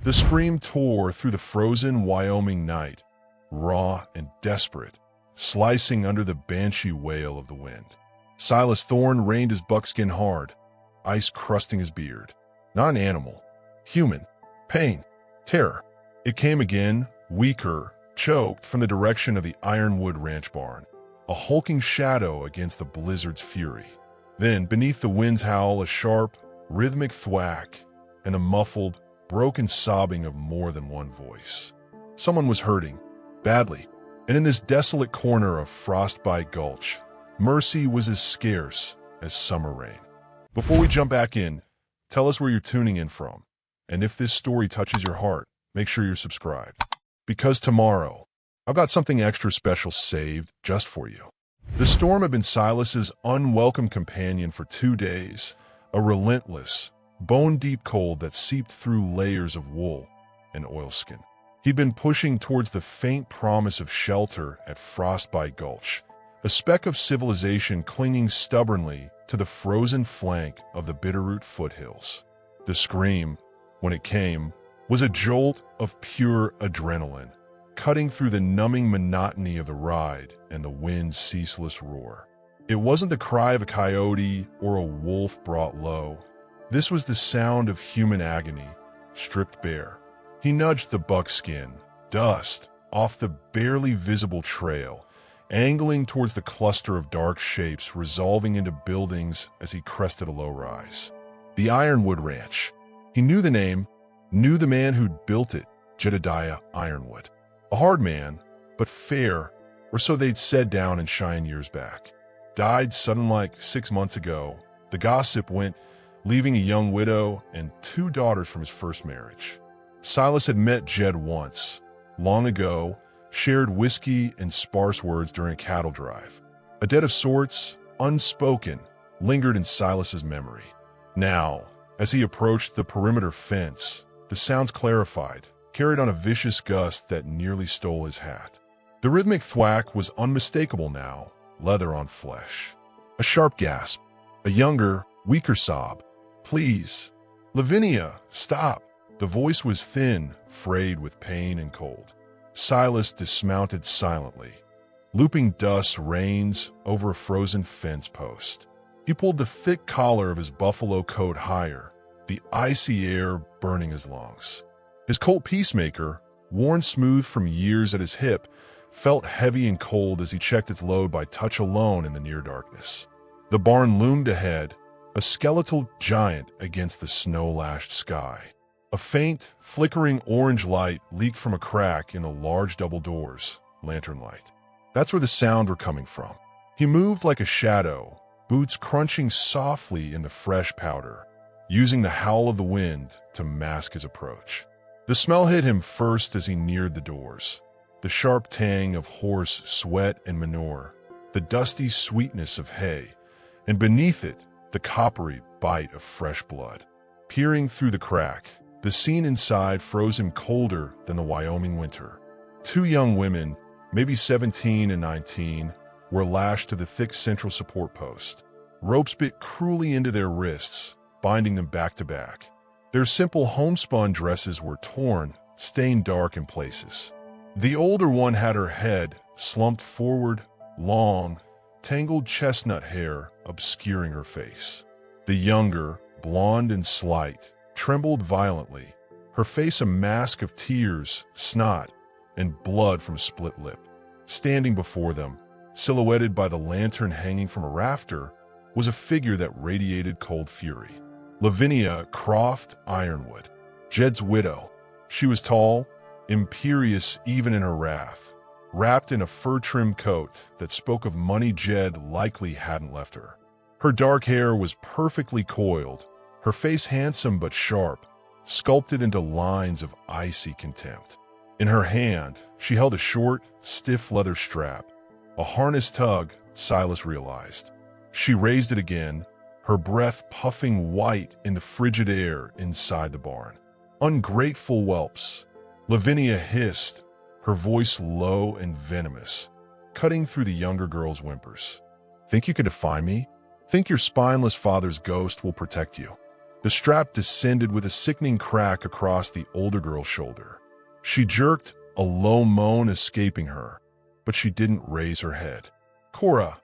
The scream tore through the frozen Wyoming night, raw and desperate, slicing under the banshee wail of the wind. Silas Thorne reined his buckskin hard, ice crusting his beard. Not an animal. Human. Pain. Terror. It came again, weaker, choked from the direction of the Ironwood Ranch barn, a hulking shadow against the blizzard's fury. Then, beneath the wind's howl, a sharp, rhythmic thwack and the muffled, broken sobbing of more than one voice. Someone was hurting, badly, and in this desolate corner of Frostbite Gulch, mercy was as scarce as summer rain. Before we jump back in, tell us where you're tuning in from, and if this story touches your heart, make sure you're subscribed. Because tomorrow, I've got something extra special saved just for you. The storm had been Silas's unwelcome companion for 2 days, a relentless, bone-deep cold that seeped through layers of wool and oilskin. He'd been pushing towards the faint promise of shelter at Frostbite Gulch, a speck of civilization clinging stubbornly to the frozen flank of the Bitterroot foothills. The scream, when it came, was a jolt of pure adrenaline, cutting through the numbing monotony of the ride and the wind's ceaseless roar. It wasn't the cry of a coyote or a wolf brought low. This was the sound of human agony, stripped bare. He nudged the buckskin, dust, off the barely visible trail, angling towards the cluster of dark shapes resolving into buildings as he crested a low rise. The Ironwood Ranch. He knew the name, knew the man who'd built it, Jedediah Ironwood. A hard man, but fair, or so they'd said down in Cheyenne years back. Died sudden like 6 months ago. The gossip went, leaving a young widow and 2 daughters from his first marriage. Silas had met Jed once, long ago, shared whiskey and sparse words during a cattle drive. A debt of sorts, unspoken, lingered in Silas's memory. Now, as he approached the perimeter fence, the sounds clarified, carried on a vicious gust that nearly stole his hat. The rhythmic thwack was unmistakable now, leather on flesh. A sharp gasp, a younger, weaker sob. "Please, Lavinia, stop." The voice was thin, frayed with pain and cold. Silas dismounted silently, looping dust reins over a frozen fence post. He pulled the thick collar of his buffalo coat higher, the icy air burning his lungs. His Colt Peacemaker, worn smooth from years at his hip, felt heavy and cold as he checked its load by touch alone in the near darkness. The barn loomed ahead, a skeletal giant against the snow-lashed sky. A faint, flickering orange light leaked from a crack in the large double doors, lantern light. That's where the sound were coming from. He moved like a shadow, boots crunching softly in the fresh powder, using the howl of the wind to mask his approach. The smell hit him first as he neared the doors. The sharp tang of horse sweat and manure, the dusty sweetness of hay, and beneath it, the coppery bite of fresh blood. Peering through the crack, the scene inside froze him colder than the Wyoming winter. 2 young women, maybe 17 and 19, were lashed to the thick central support post. Ropes bit cruelly into their wrists, binding them back to back. Their simple homespun dresses were torn, stained dark in places. The older one had her head slumped forward, long, tangled chestnut hair obscuring her face. The younger, blonde and slight, trembled violently, her face a mask of tears, snot, and blood from a split lip. Standing before them, silhouetted by the lantern hanging from a rafter, was a figure that radiated cold fury. Lavinia Croft Ironwood, Jed's widow. She was tall, imperious even in her wrath, wrapped in a fur-trimmed coat that spoke of money Jed likely hadn't left her. Her dark hair was perfectly coiled, her face handsome but sharp, sculpted into lines of icy contempt. In her hand, she held a short, stiff leather strap, a harness tug, Silas realized. She raised it again, her breath puffing white in the frigid air inside the barn. "Ungrateful whelps," Lavinia hissed, her voice low and venomous, cutting through the younger girl's whimpers. "Think you can defy me? Think your spineless father's ghost will protect you?" The strap descended with a sickening crack across the older girl's shoulder. She jerked, a low moan escaping her, but she didn't raise her head. "Cora,"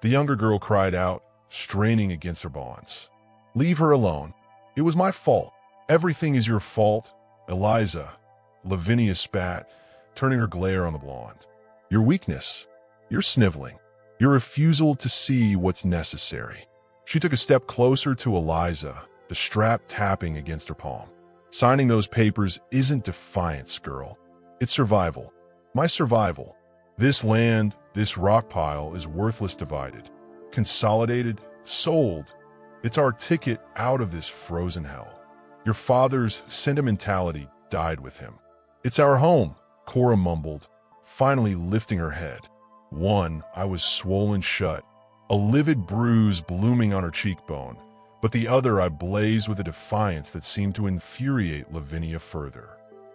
the younger girl cried out, straining against her bonds. "Leave her alone. It was my fault." "Everything is your fault, Eliza," Lavinia spat, turning her glare on the blonde. "Your weakness, your sniveling, your refusal to see what's necessary." She took a step closer to Eliza, the strap tapping against her palm. "Signing those papers isn't defiance, girl. It's survival. My survival. This land, this rock pile is worthless divided. Consolidated, sold. It's our ticket out of this frozen hell. Your father's sentimentality died with him. It's our home," Cora mumbled, finally lifting her head. One eye was swollen shut, a livid bruise blooming on her cheekbone, but the other eye blazed with a defiance that seemed to infuriate Lavinia further.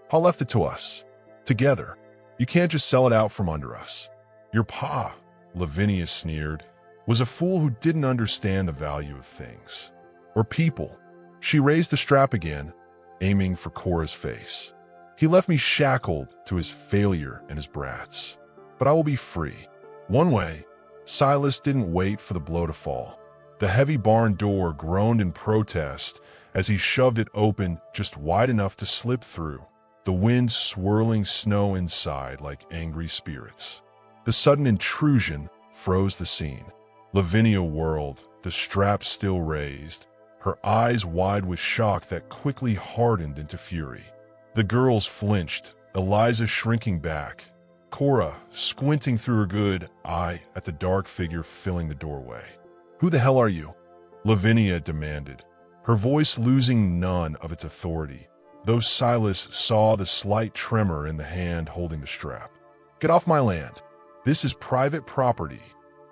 "Pa left it to us. Together. You can't just sell it out from under us." "Your pa," Lavinia sneered, "was a fool who didn't understand the value of things. Or people." She raised the strap again, aiming for Cora's face. "He left me shackled to his failure and his brats. But I will be free. One way." Silas didn't wait for the blow to fall. The heavy barn door groaned in protest as he shoved it open just wide enough to slip through, the wind swirling snow inside like angry spirits. The sudden intrusion froze the scene. Lavinia whirled, the strap still raised, her eyes wide with shock that quickly hardened into fury. The girls flinched, Eliza shrinking back, Cora squinting through her good eye at the dark figure filling the doorway. "Who the hell are you?" Lavinia demanded, her voice losing none of its authority, though Silas saw the slight tremor in the hand holding the strap. "Get off my land. This is private property."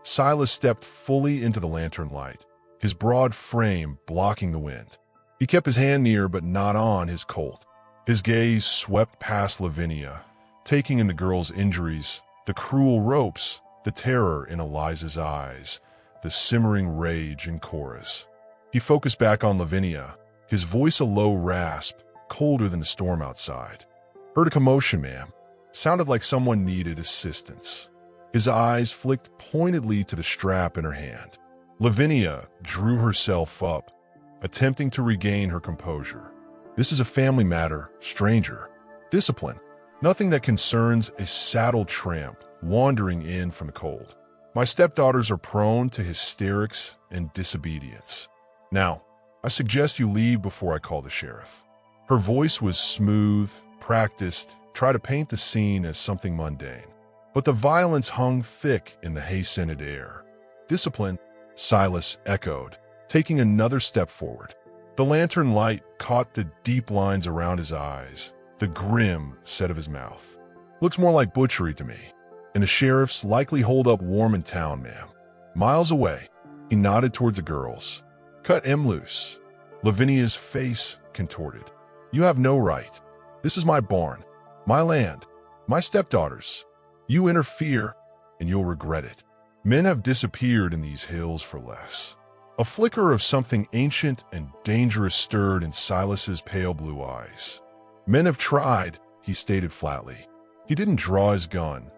Silas stepped fully into the lantern light, his broad frame blocking the wind. He kept his hand near but not on his Colt. His gaze swept past Lavinia, taking in the girl's injuries, the cruel ropes, the terror in Eliza's eyes, the simmering rage in Cora's. He focused back on Lavinia, his voice a low rasp, colder than the storm outside. "Heard a commotion, ma'am. Sounded like someone needed assistance." His eyes flicked pointedly to the strap in her hand. Lavinia drew herself up, attempting to regain her composure. "This is a family matter, stranger. Discipline. Nothing that concerns a saddled tramp wandering in from the cold. My stepdaughters are prone to hysterics and disobedience. Now, I suggest you leave before I call the sheriff." Her voice was smooth, practiced, try to paint the scene as something mundane. But the violence hung thick in the hay-scented air. "Discipline," Silas echoed, taking another step forward. The lantern light caught the deep lines around his eyes, the grim set of his mouth. "Looks more like butchery to me. And the sheriff's likely holed up warm in town, ma'am. Miles away." He nodded towards the girls. "Cut him loose." Lavinia's face contorted. "You have no right. This is my barn, my land, my stepdaughters. You interfere, and you'll regret it. Men have disappeared in these hills for less." A flicker of something ancient and dangerous stirred in Silas's pale blue eyes. "Men have tried," he stated flatly. He didn't draw his gun,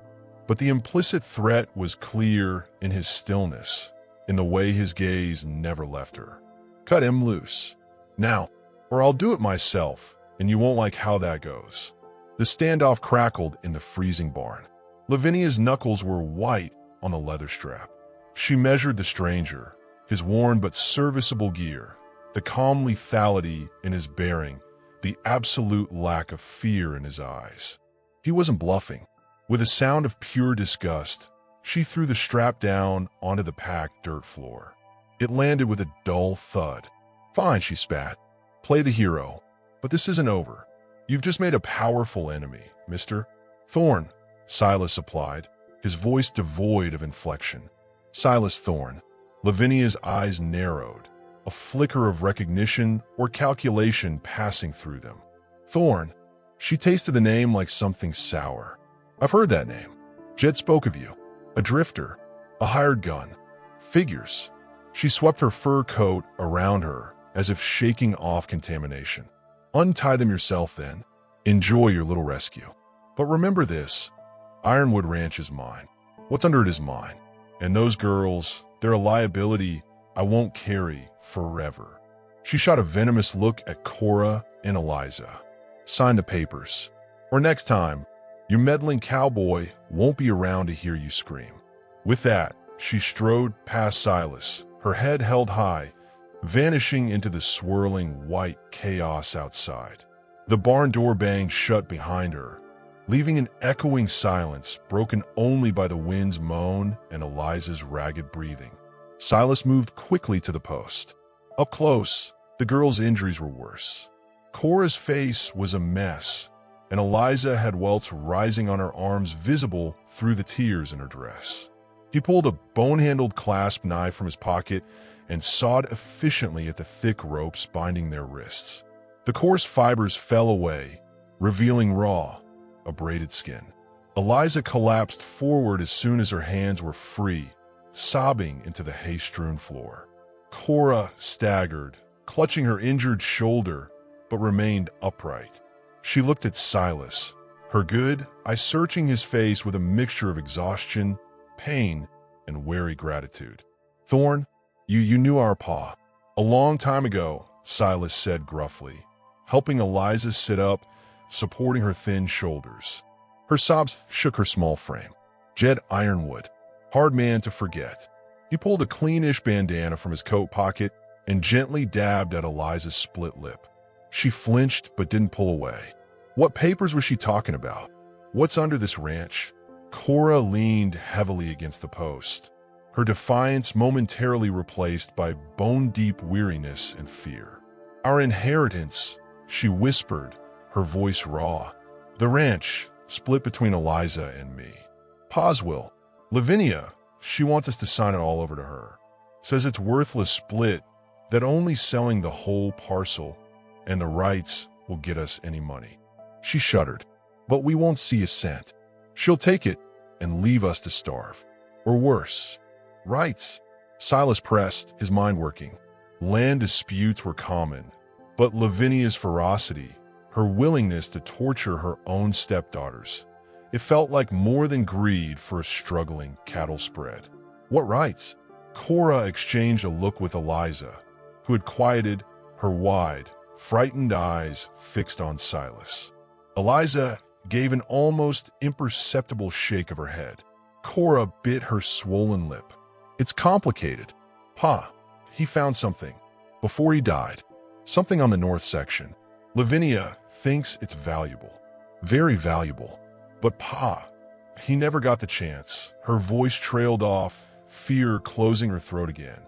but the implicit threat was clear in his stillness, in the way his gaze never left her. "Cut him loose. Now, or I'll do it myself, and you won't like how that goes." The standoff crackled in the freezing barn. Lavinia's knuckles were white on the leather strap. She measured the stranger, his worn but serviceable gear, the calm lethality in his bearing, the absolute lack of fear in his eyes. He wasn't bluffing. With a sound of pure disgust, she threw the strap down onto the packed dirt floor. It landed with a dull thud. "Fine," she spat. "Play the hero. But this isn't over. You've just made a powerful enemy, Mr. Thorne," Silas applied, his voice devoid of inflection. "Silas Thorne." Lavinia's eyes narrowed, a flicker of recognition or calculation passing through them. "Thorne." She tasted the name like something sour. "I've heard that name. Jed spoke of you. A drifter, a hired gun. Figures." She swept her fur coat around her as if shaking off contamination. Untie them yourself then. Enjoy your little rescue. But remember this, Ironwood Ranch is mine. What's under it is mine. And those girls, they're a liability I won't carry forever. She shot a venomous look at Cora and Eliza. Sign the papers. Or next time, your meddling cowboy won't be around to hear you scream. With that, she strode past Silas, her head held high, vanishing into the swirling white chaos outside. The barn door banged shut behind her, leaving an echoing silence broken only by the wind's moan and Eliza's ragged breathing. Silas moved quickly to the post. Up close, the girl's injuries were worse. Cora's face was a mess, and Eliza had welts rising on her arms visible through the tears in her dress. He pulled a bone-handled clasp knife from his pocket and sawed efficiently at the thick ropes binding their wrists. The coarse fibers fell away, revealing raw, abraded skin. Eliza collapsed forward as soon as her hands were free, sobbing into the hay-strewn floor. Cora staggered, clutching her injured shoulder, but remained upright. She looked at Silas, her good eyes searching his face with a mixture of exhaustion, pain, and wary gratitude. Thorne, you knew our pa. A long time ago, Silas said gruffly, helping Eliza sit up, supporting her thin shoulders. Her sobs shook her small frame. Jed Ironwood, hard man to forget. He pulled a cleanish bandana from his coat pocket and gently dabbed at Eliza's split lip. She flinched but didn't pull away. What papers was she talking about? What's under this ranch? Cora leaned heavily against the post, her defiance momentarily replaced by bone-deep weariness and fear. Our inheritance, she whispered, her voice raw. The ranch, split between Eliza and me. Pa's will. Lavinia, she wants us to sign it all over to her. Says it's worthless split, that only selling the whole parcel and the rights will get us any money. She shuddered. But we won't see a cent. She'll take it and leave us to starve. Or worse. Rights. Silas pressed, his mind working. Land disputes were common, but Lavinia's ferocity, her willingness to torture her own stepdaughters, it felt like more than greed for a struggling cattle spread. What rights? Cora exchanged a look with Eliza, who had quieted, her wide, frightened eyes fixed on Silas. Eliza gave an almost imperceptible shake of her head. Cora bit her swollen lip. It's complicated. Pa, he found something. Before he died. Something on the north section. Lavinia thinks it's valuable. Very valuable. But Pa, he never got the chance. Her voice trailed off, fear closing her throat again.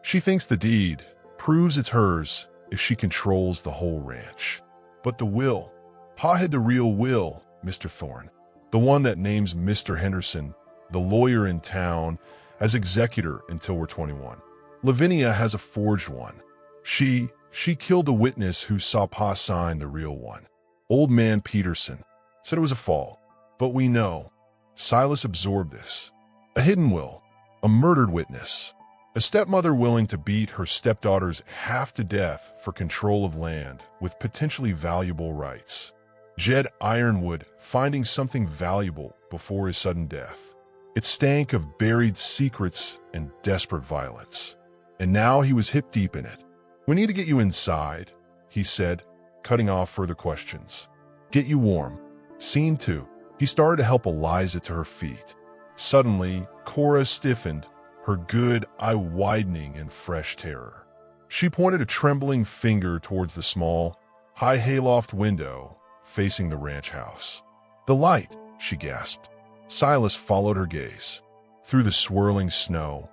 She thinks the deed proves it's hers if she controls the whole ranch. But the will. Pa had the real will, Mr. Thorne. The one that names Mr. Henderson, the lawyer in town, as executor until we're 21. Lavinia has a forged one. She killed the witness who saw Pa sign the real one. Old man Peterson said it was a fall. But we know. Silas absorbed this. A hidden will. A murdered witness. A stepmother willing to beat her stepdaughters half to death for control of land with potentially valuable rights. Jed Ironwood finding something valuable before his sudden death. It stank of buried secrets and desperate violence. And now he was hip deep in it. We need to get you inside, he said, cutting off further questions. Get you warm. Scene 2. He started to help Eliza to her feet. Suddenly, Cora stiffened, her good eye widening in fresh terror. She pointed a trembling finger towards the small, high hayloft window facing the ranch house. The light, she gasped. Silas followed her gaze. Through the swirling snow,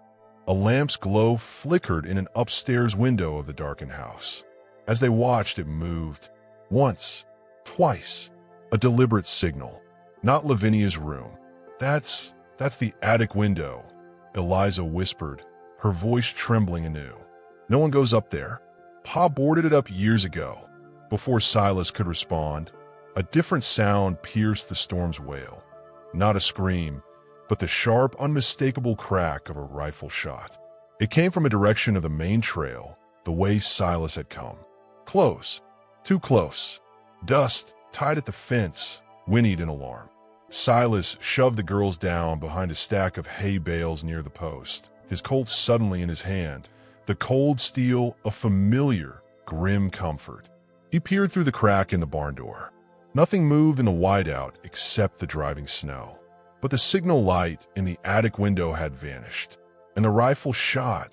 a lamp's glow flickered in an upstairs window of the darkened house. As they watched, it moved. Once, twice, a deliberate signal. Not Lavinia's room. That's the attic window, Eliza whispered, her voice trembling anew. No one goes up there. Pa boarded it up years ago. Before Silas could respond, a different sound pierced the storm's wail. Not a scream, but the sharp, unmistakable crack of a rifle shot. It came from a direction of the main trail, the way Silas had come. Close. Too close. Dust, tied at the fence, whinnied in alarm. Silas shoved the girls down behind a stack of hay bales near the post, his Colt suddenly in his hand, the cold steel of familiar, grim comfort. He peered through the crack in the barn door. Nothing moved in the whiteout except the driving snow. But the signal light in the attic window had vanished, and the rifle shot.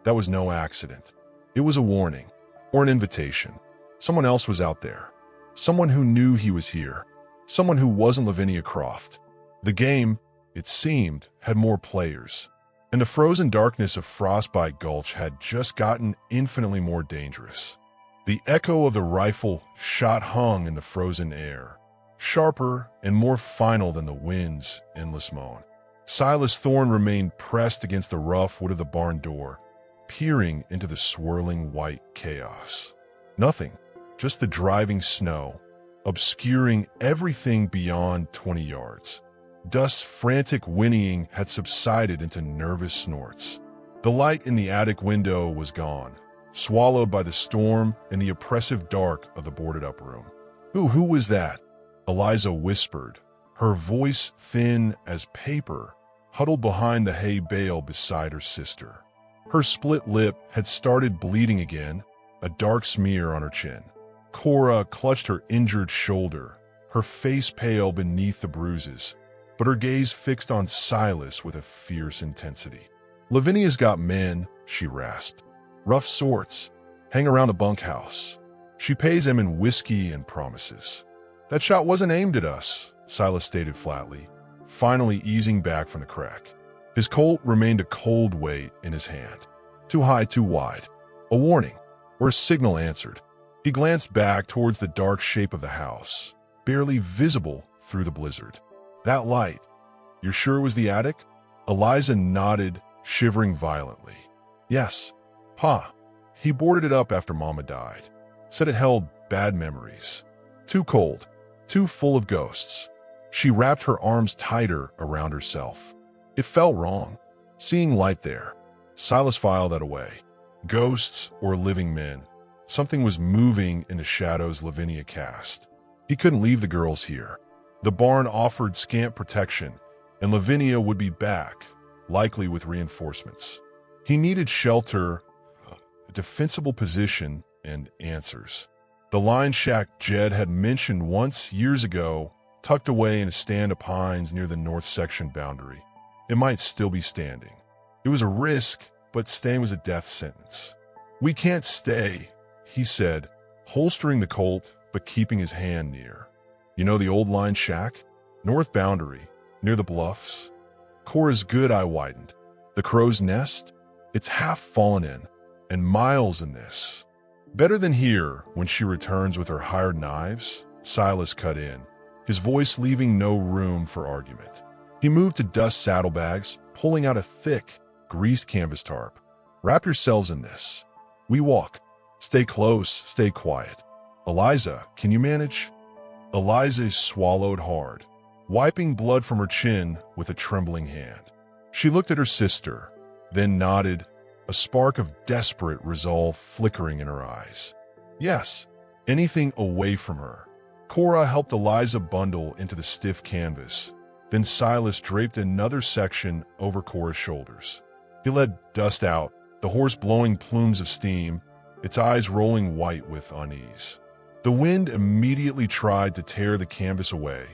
That was no accident. It was a warning, or an invitation. Someone else was out there. Someone who knew he was here. Someone who wasn't Lavinia Croft. The game, it seemed, had more players, and the frozen darkness of Frostbite Gulch had just gotten infinitely more dangerous. The echo of the rifle shot hung in the frozen air, sharper and more final than the wind's endless moan. Silas Thorne remained pressed against the rough wood of the barn door, peering into the swirling white chaos. Nothing, just the driving snow, obscuring everything beyond 20 yards. Dust's frantic whinnying had subsided into nervous snorts. The light in the attic window was gone, swallowed by the storm and the oppressive dark of the boarded-up room. Who was that?" Eliza whispered, her voice thin as paper, huddled behind the hay bale beside her sister. Her split lip had started bleeding again, a dark smear on her chin. Cora clutched her injured shoulder, her face pale beneath the bruises, but her gaze fixed on Silas with a fierce intensity. "Lavinia's got men," she rasped. "Rough sorts, hang around the bunkhouse. She pays them in whiskey and promises." "That shot wasn't aimed at us," Silas stated flatly, finally easing back from the crack. His Colt remained a cold weight in his hand. Too high, too wide. A warning, or a signal answered. He glanced back towards the dark shape of the house, barely visible through the blizzard. "That light, you're sure it was the attic?" Eliza nodded, shivering violently. "Yes. Pa, he boarded it up after Mama died. Said it held bad memories. Too cold, too full of ghosts." She wrapped her arms tighter around herself. It felt wrong, seeing light there. Silas filed that away. Ghosts or living men. Something was moving in the shadows Lavinia cast. He couldn't leave the girls here. The barn offered scant protection, and Lavinia would be back, likely with reinforcements. He needed shelter, a defensible position, and answers. The line shack Jed had mentioned once years ago, tucked away in a stand of pines near the north section boundary. It might still be standing. It was a risk, but staying was a death sentence. "We can't stay," he said, holstering the Colt but keeping his hand near. "You know the old line shack? North boundary, near the bluffs?" Cora's good eye widened. "The crow's nest? It's half fallen in, and miles in this." "Better than here when she returns with her hired knives," Silas cut in, his voice leaving no room for argument. He moved to Dust's saddlebags, pulling out a thick, greased canvas tarp. "Wrap yourselves in this. We walk. Stay close, stay quiet. Eliza, can you manage?" Eliza swallowed hard, wiping blood from her chin with a trembling hand. She looked at her sister, then nodded, a spark of desperate resolve flickering in her eyes. Yes, anything away from her. Cora helped Eliza bundle into the stiff canvas. Then Silas draped another section over Cora's shoulders. He led Dust out, the horse blowing plumes of steam, its eyes rolling white with unease. The wind immediately tried to tear the canvas away,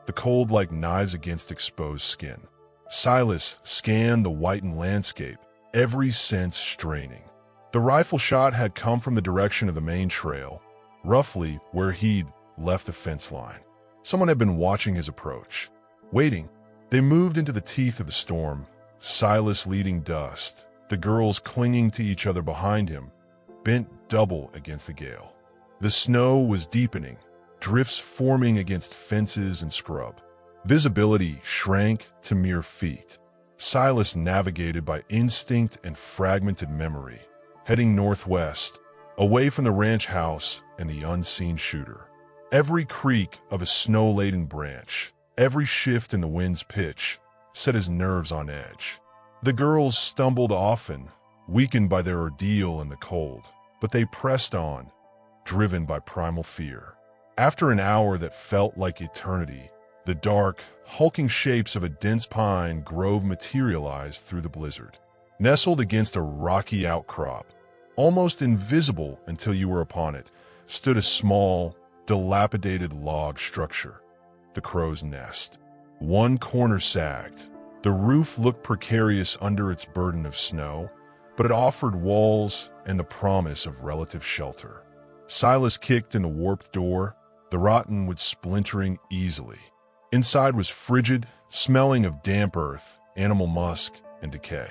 the cold like knives against exposed skin. Silas scanned the whitened landscape, every sense straining. The rifle shot had come from the direction of the main trail, roughly where he'd left the fence line. Someone had been watching his approach, waiting. They moved into the teeth of the storm, Silas leading Dust, the girls clinging to each other behind him, bent double against the gale. The snow was deepening, drifts forming against fences and scrub. Visibility shrank to mere feet. Silas navigated by instinct and fragmented memory, heading northwest, away from the ranch house and the unseen shooter. Every creak of a snow-laden branch, every shift in the wind's pitch, set his nerves on edge. The girls stumbled often, weakened by their ordeal in the cold, but they pressed on, driven by primal fear. After an hour that felt like eternity, the dark, hulking shapes of a dense pine grove materialized through the blizzard. Nestled against a rocky outcrop, almost invisible until you were upon it, stood a small, dilapidated log structure, the crow's nest. One corner sagged. The roof looked precarious under its burden of snow, but it offered walls and the promise of relative shelter. Silas kicked in the warped door, the rotten wood splintering easily. Inside was frigid, smelling of damp earth, animal musk, and decay.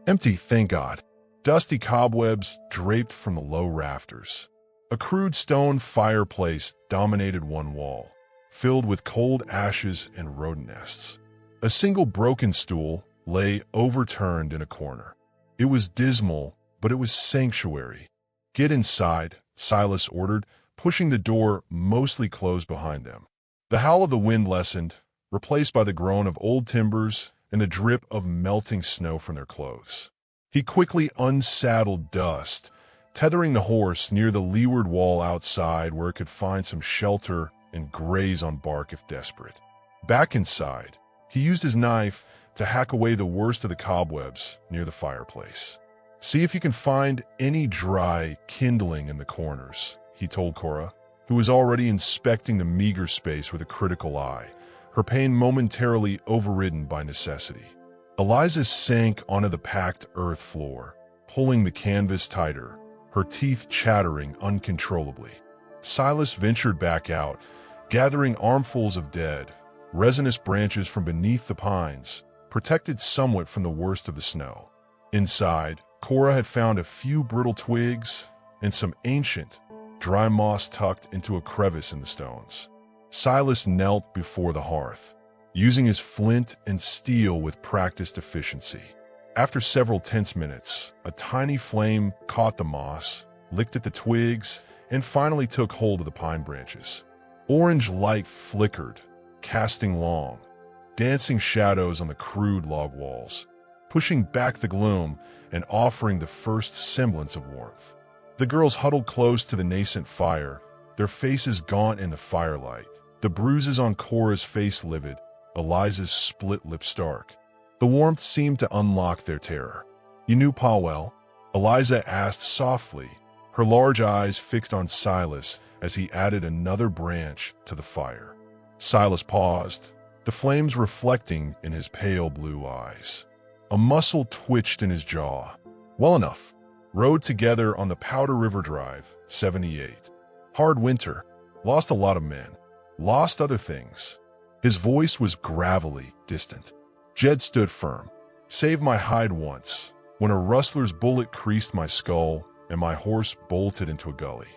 Empty, thank God. Dusty cobwebs draped from the low rafters. A crude stone fireplace dominated one wall, filled with cold ashes and rodent nests. A single broken stool lay overturned in a corner. It was dismal, but it was sanctuary. "Get inside," Silas ordered, pushing the door mostly closed behind them. The howl of the wind lessened, replaced by the groan of old timbers and the drip of melting snow from their clothes. He quickly unsaddled Dust, tethering the horse near the leeward wall outside where it could find some shelter and graze on bark if desperate. Back inside, he used his knife to hack away the worst of the cobwebs near the fireplace. "See if you can find any dry kindling in the corners," he told Cora, who was already inspecting the meager space with a critical eye, her pain momentarily overridden by necessity. Eliza sank onto the packed earth floor, pulling the canvas tighter, her teeth chattering uncontrollably. Silas ventured back out, gathering armfuls of dead, resinous branches from beneath the pines, protected somewhat from the worst of the snow. Inside, Cora had found a few brittle twigs and some ancient, dry moss tucked into a crevice in the stones. Silas knelt before the hearth, using his flint and steel with practiced efficiency. After several tense minutes, a tiny flame caught the moss, licked at the twigs, and finally took hold of the pine branches. Orange light flickered, casting long, dancing shadows on the crude log walls, pushing back the gloom and offering the first semblance of warmth. The girls huddled close to the nascent fire, their faces gaunt in the firelight, the bruises on Cora's face livid, Eliza's split lip stark. The warmth seemed to unlock their terror. "You knew Pa well?" Eliza asked softly, her large eyes fixed on Silas as he added another branch to the fire. Silas paused, the flames reflecting in his pale blue eyes. A muscle twitched in his jaw. "Well enough. Rode together on the Powder River Drive, 78. Hard winter. Lost a lot of men. Lost other things." His voice was gravelly, distant. Jed stood firm. "Saved my hide once, when a rustler's bullet creased my skull and my horse bolted into a gully.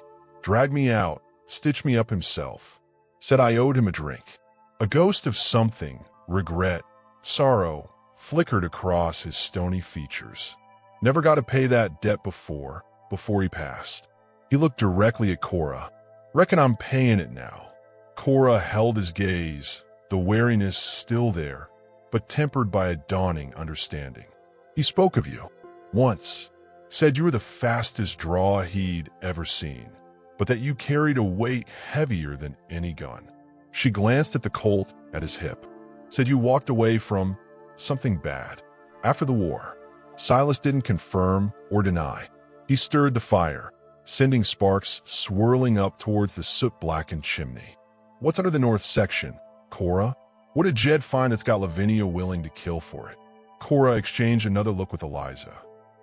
Dragged me out, stitched me up himself. Said I owed him a drink." A ghost of something, regret, sorrow, flickered across his stony features. "Never got to pay that debt before he passed." He looked directly at Cora. "Reckon I'm paying it now." Cora held his gaze, the wariness still there, but tempered by a dawning understanding. "He spoke of you. Once. Said you were the fastest draw he'd ever seen, but that you carried a weight heavier than any gun." She glanced at the Colt at his hip. "Said you walked away from something bad. After the war." Silas didn't confirm or deny. He stirred the fire, sending sparks swirling up towards the soot-blackened chimney. "What's under the north section, Cora? What did Jed find that's got Lavinia willing to kill for it?" Cora exchanged another look with Eliza.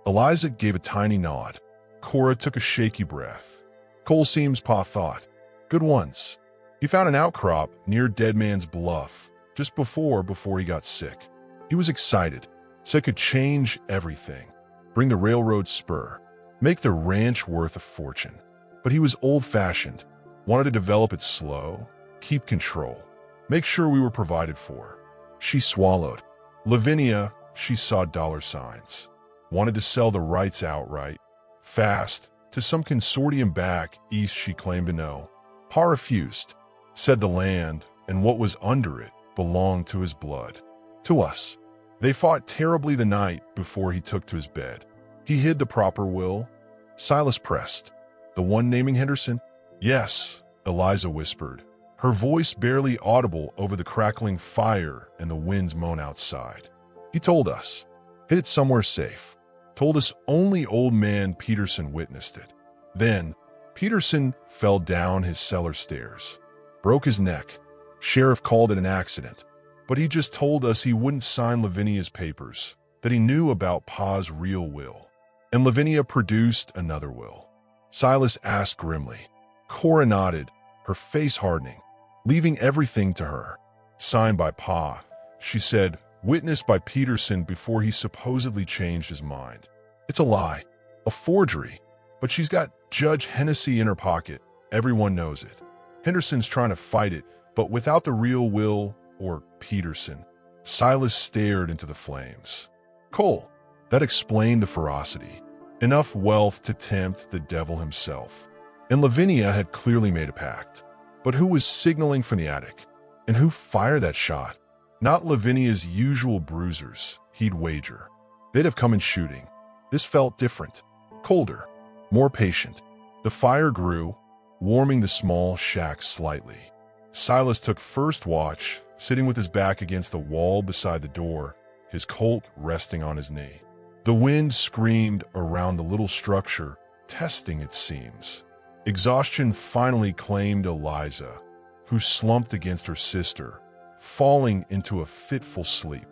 Eliza gave a tiny nod. Cora took a shaky breath. "Coal seams, Pa thought. Good ones. He found an outcrop near Dead Man's Bluff just before he got sick. He was excited. Said it could change everything. Bring the railroad spur. Make the ranch worth a fortune. But he was old-fashioned. Wanted to develop it slow. Keep control. Make sure we were provided for." She swallowed. Lavinia, she saw dollar signs. Wanted to sell the rights outright. Fast, to some consortium back east she claimed to know. Pa refused. Said the land and what was under it belonged to his blood. To us. They fought terribly the night before he took to his bed. He hid the proper will. Silas pressed. The one naming Henderson? Yes, Eliza whispered, her voice barely audible over the crackling fire and the wind's moan outside. He told us. Hid it somewhere safe. Told us only old man Peterson witnessed it. Then, Peterson fell down his cellar stairs. Broke his neck. Sheriff called it an accident. But he just told us he wouldn't sign Lavinia's papers, that he knew about Pa's real will. And Lavinia produced another will. Silas asked grimly. Cora nodded, her face hardening, leaving everything to her. Signed by Pa, she said, witnessed by Peterson before he supposedly changed his mind. It's a lie, a forgery, but she's got Judge Hennessy in her pocket. Everyone knows it. Henderson's trying to fight it, but without the real will or Peterson. Silas stared into the flames. Cole, that explained the ferocity. Enough wealth to tempt the devil himself. And Lavinia had clearly made a pact. But who was signaling from the attic? And who fired that shot? Not Lavinia's usual bruisers, he'd wager. They'd have come in shooting. This felt different. Colder. More patient. The fire grew, warming the small shack slightly. Silas took first watch, sitting with his back against the wall beside the door, his Colt resting on his knee. The wind screamed around the little structure, testing its seams. Exhaustion finally claimed Eliza, who slumped against her sister, falling into a fitful sleep.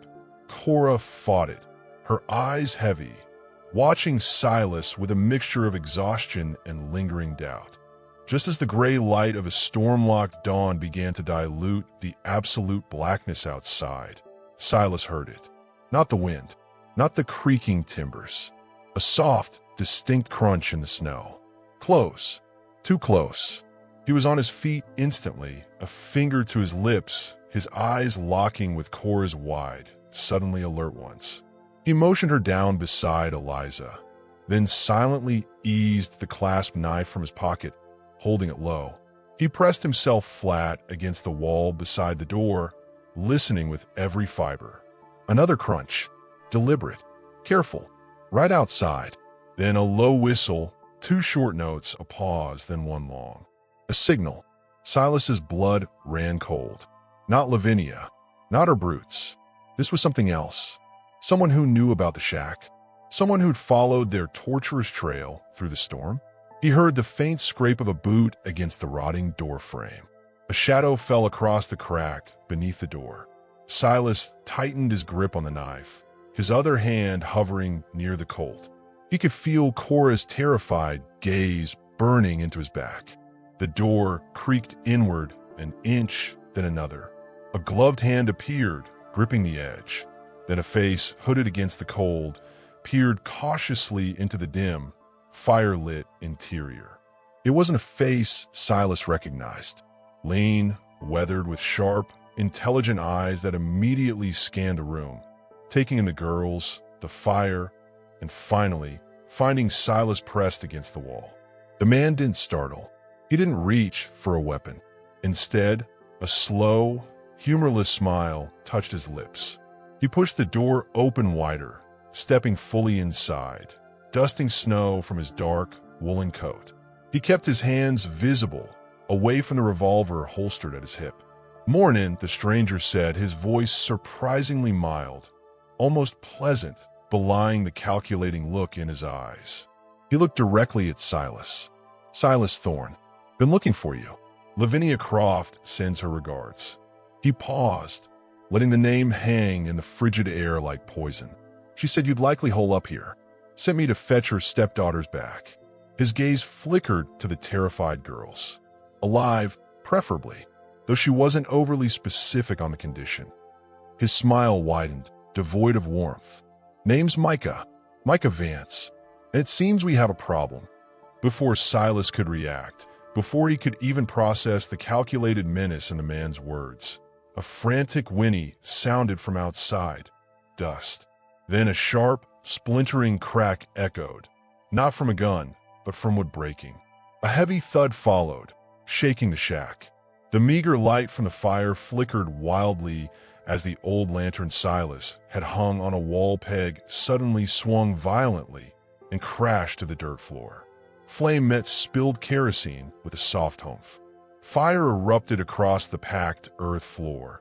Cora fought it, her eyes heavy, watching Silas with a mixture of exhaustion and lingering doubt. Just as the gray light of a storm-locked dawn began to dilute the absolute blackness outside, Silas heard it. Not the wind, not the creaking timbers. A soft, distinct crunch in the snow. Close. Too close. He was on his feet instantly, a finger to his lips, his eyes locking with Cora's wide, suddenly alert ones. He motioned her down beside Eliza, then silently eased the clasp knife from his pocket, holding it low. He pressed himself flat against the wall beside the door, listening with every fiber. Another crunch. Deliberate. Careful. Right outside. Then a low whistle, 2 short notes, a pause, then one long. A signal. Silas's blood ran cold. Not Lavinia. Not her brutes. This was something else. Someone who knew about the shack. Someone who'd followed their torturous trail through the storm. He heard the faint scrape of a boot against the rotting door frame. A shadow fell across the crack beneath the door. Silas tightened his grip on the knife, his other hand hovering near the Colt. He could feel Cora's terrified gaze burning into his back. The door creaked inward, an inch, then another. A gloved hand appeared, gripping the edge. Then a face, hooded against the cold, peered cautiously into the dim, fire-lit interior. It wasn't a face Silas recognized. Lean, weathered with sharp, intelligent eyes that immediately scanned the room, taking in the girls, the fire, and finally, finding Silas pressed against the wall. The man didn't startle. He didn't reach for a weapon. Instead, a slow, humorless smile touched his lips. He pushed the door open wider, stepping fully inside, dusting snow from his dark, woolen coat. He kept his hands visible, away from the revolver holstered at his hip. "Mornin'," the stranger said, his voice surprisingly mild, almost pleasant, belying the calculating look in his eyes. He looked directly at Silas. "Silas Thorne, been looking for you. Lavinia Croft sends her regards." He paused, letting the name hang in the frigid air like poison. "She said you'd likely hole up here. Sent me to fetch her stepdaughters back." His gaze flickered to the terrified girls. Alive, preferably, though she wasn't overly specific on the condition. His smile widened, devoid of warmth. "Name's Micah Vance, and it seems we have a problem." Before Silas could react, before he could even process the calculated menace in the man's words, a frantic whinny sounded from outside. Dust. Then a sharp, splintering crack echoed, not from a gun, but from wood breaking. A heavy thud followed, shaking the shack. The meager light from the fire flickered wildly as the old lantern Silas had hung on a wall peg suddenly swung violently and crashed to the dirt floor. Flame met spilled kerosene with a soft humph. Fire erupted across the packed earth floor,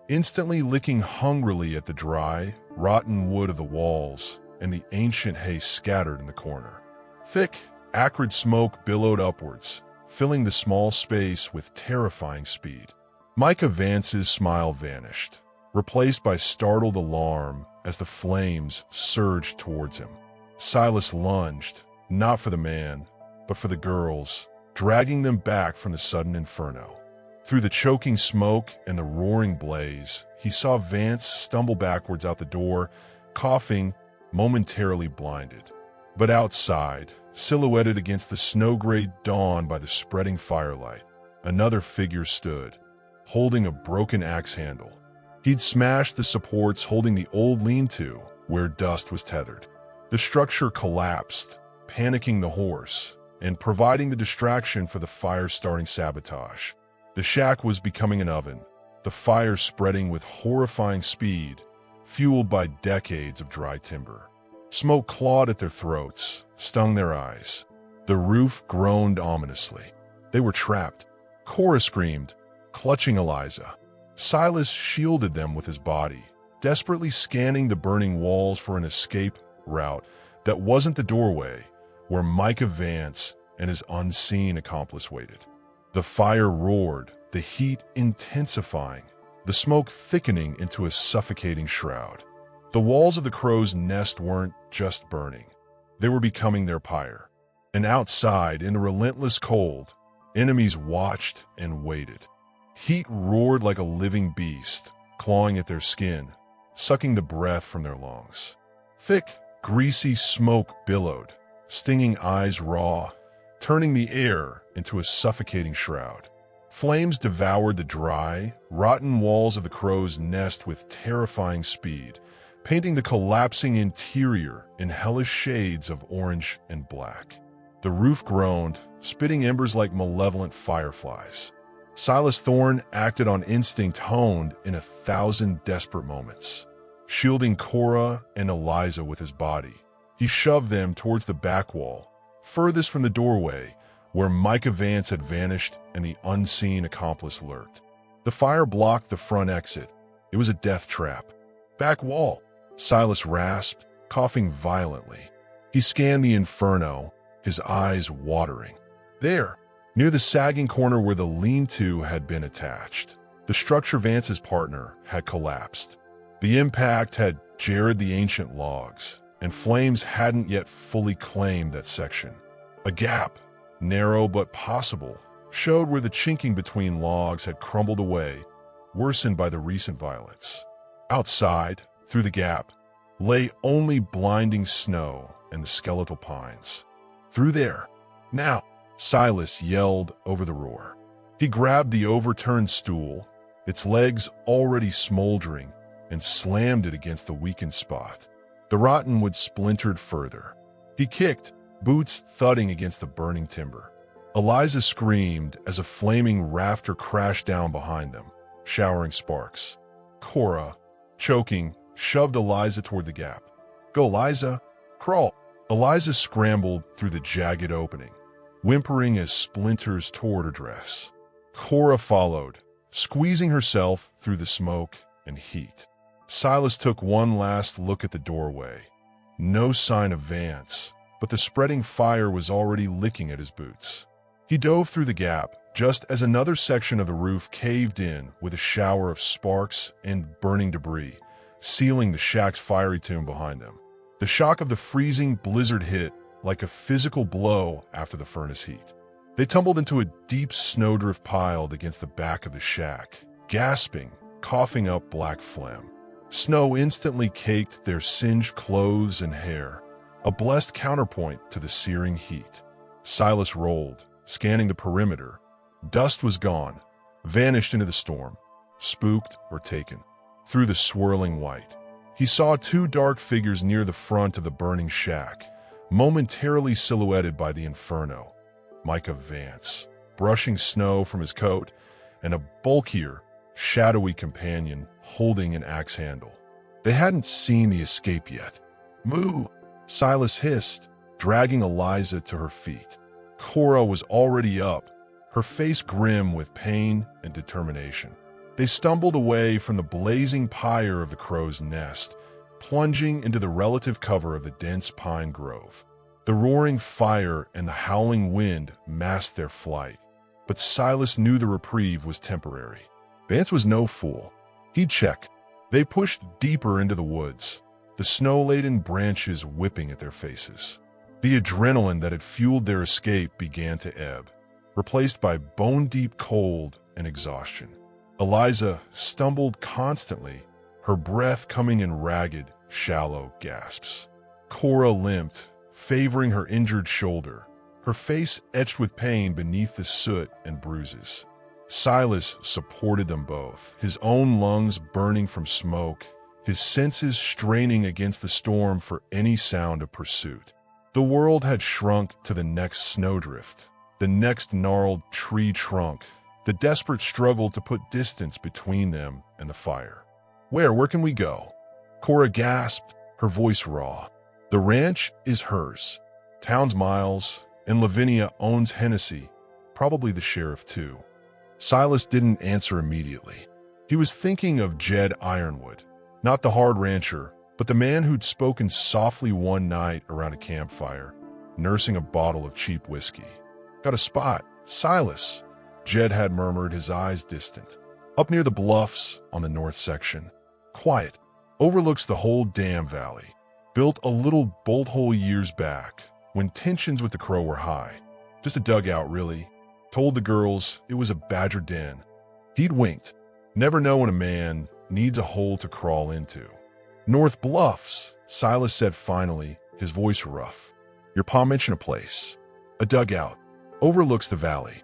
instantly licking hungrily at the dry, rotten wood of the walls and the ancient hay scattered in the corner. Thick, acrid smoke billowed upwards, filling the small space with terrifying speed. Micah Vance's smile vanished, replaced by startled alarm as the flames surged towards him. Silas lunged, not for the man, but for the girls, dragging them back from the sudden inferno. Through the choking smoke and the roaring blaze, he saw Vance stumble backwards out the door, coughing, momentarily blinded. But outside, silhouetted against the snow-gray dawn by the spreading firelight, another figure stood, holding a broken axe handle. He'd smashed the supports holding the old lean-to where Dust was tethered. The structure collapsed, panicking the horse and providing the distraction for the fire-starting sabotage. The shack was becoming an oven, the fire spreading with horrifying speed, fueled by decades of dry timber. Smoke clawed at their throats, stung their eyes. The roof groaned ominously. They were trapped. Cora screamed, clutching Eliza. Silas shielded them with his body, desperately scanning the burning walls for an escape route that wasn't the doorway where Micah Vance and his unseen accomplice waited. The fire roared, the heat intensifying, the smoke thickening into a suffocating shroud. The walls of the crow's nest weren't just burning. They were becoming their pyre. And outside, in the relentless cold, enemies watched and waited. Heat roared like a living beast, clawing at their skin, sucking the breath from their lungs. Thick, greasy smoke billowed, stinging eyes raw, turning the air into a suffocating shroud. Flames devoured the dry, rotten walls of the crow's nest with terrifying speed, painting the collapsing interior in hellish shades of orange and black. The roof groaned, spitting embers like malevolent fireflies. Silas Thorne acted on instinct honed in 1,000 desperate moments. Shielding Cora and Eliza with his body, he shoved them towards the back wall, furthest from the doorway where Micah Vance had vanished and the unseen accomplice lurked. The fire blocked the front exit. It was a death trap. Back wall, Silas rasped, coughing violently. He scanned the inferno, his eyes watering. There, near the sagging corner where the lean-to had been attached, the structure Vance's partner had collapsed. The impact had jarred the ancient logs, and flames hadn't yet fully claimed that section. A gap, narrow but possible, showed where the chinking between logs had crumbled away, worsened by the recent violence. Outside, through the gap, lay only blinding snow and the skeletal pines. Through there, now, Silas yelled over the roar. He grabbed the overturned stool, its legs already smoldering, and slammed it against the weakened spot. The rotten wood splintered further. He kicked, boots thudding against the burning timber. Eliza screamed as a flaming rafter crashed down behind them, showering sparks. Cora, choking, shoved Eliza toward the gap. "Go, Eliza! Crawl!" Eliza scrambled through the jagged opening, whimpering as splinters tore her dress. Cora followed, squeezing herself through the smoke and heat. Silas took one last look at the doorway. No sign of Vance, but the spreading fire was already licking at his boots. He dove through the gap just as another section of the roof caved in with a shower of sparks and burning debris, sealing the shack's fiery tomb behind them. The shock of the freezing blizzard hit like a physical blow after the furnace heat. They tumbled into a deep snowdrift piled against the back of the shack, gasping, coughing up black phlegm. Snow instantly caked their singed clothes and hair, a blessed counterpoint to the searing heat. Silas rolled, scanning the perimeter. Dust was gone, vanished into the storm, spooked or taken. Through the swirling white, he saw two dark figures near the front of the burning shack, momentarily silhouetted by the inferno. Micah Vance, brushing snow from his coat, and a bulkier, shadowy companion holding an axe handle. They hadn't seen the escape yet. "Moo!" Silas hissed, dragging Eliza to her feet. Cora was already up, her face grim with pain and determination. They stumbled away from the blazing pyre of the crow's nest, plunging into the relative cover of the dense pine grove. The roaring fire and the howling wind masked their flight, but Silas knew the reprieve was temporary. Vance was no fool. He'd check. They pushed deeper into the woods, the snow-laden branches whipping at their faces. The adrenaline that had fueled their escape began to ebb, replaced by bone-deep cold and exhaustion. Eliza stumbled constantly, her breath coming in ragged, shallow gasps. Cora limped, favoring her injured shoulder, her face etched with pain beneath the soot and bruises. Silas supported them both, his own lungs burning from smoke, his senses straining against the storm for any sound of pursuit. The world had shrunk to the next snowdrift, the next gnarled tree trunk, the desperate struggle to put distance between them and the fire. Where can we go? Cora gasped, her voice raw. The ranch is hers. Town's miles, and Lavinia owns Hennessy, probably the sheriff too. Silas didn't answer immediately. He was thinking of Jed Ironwood, not the hard rancher, but the man who'd spoken softly one night around a campfire, nursing a bottle of cheap whiskey. Got a spot, Silas, Jed had murmured, his eyes distant. Up near the bluffs on the north section. Quiet. Overlooks the whole damn valley. Built a little bolt hole years back, when tensions with the crow were high. Just a dugout, really. Told the girls it was a badger den. He'd winked. Never know when a man needs a hole to crawl into. North Bluffs, Silas said finally, his voice rough. Your pa mentioned a place. A dugout. Overlooks the valley.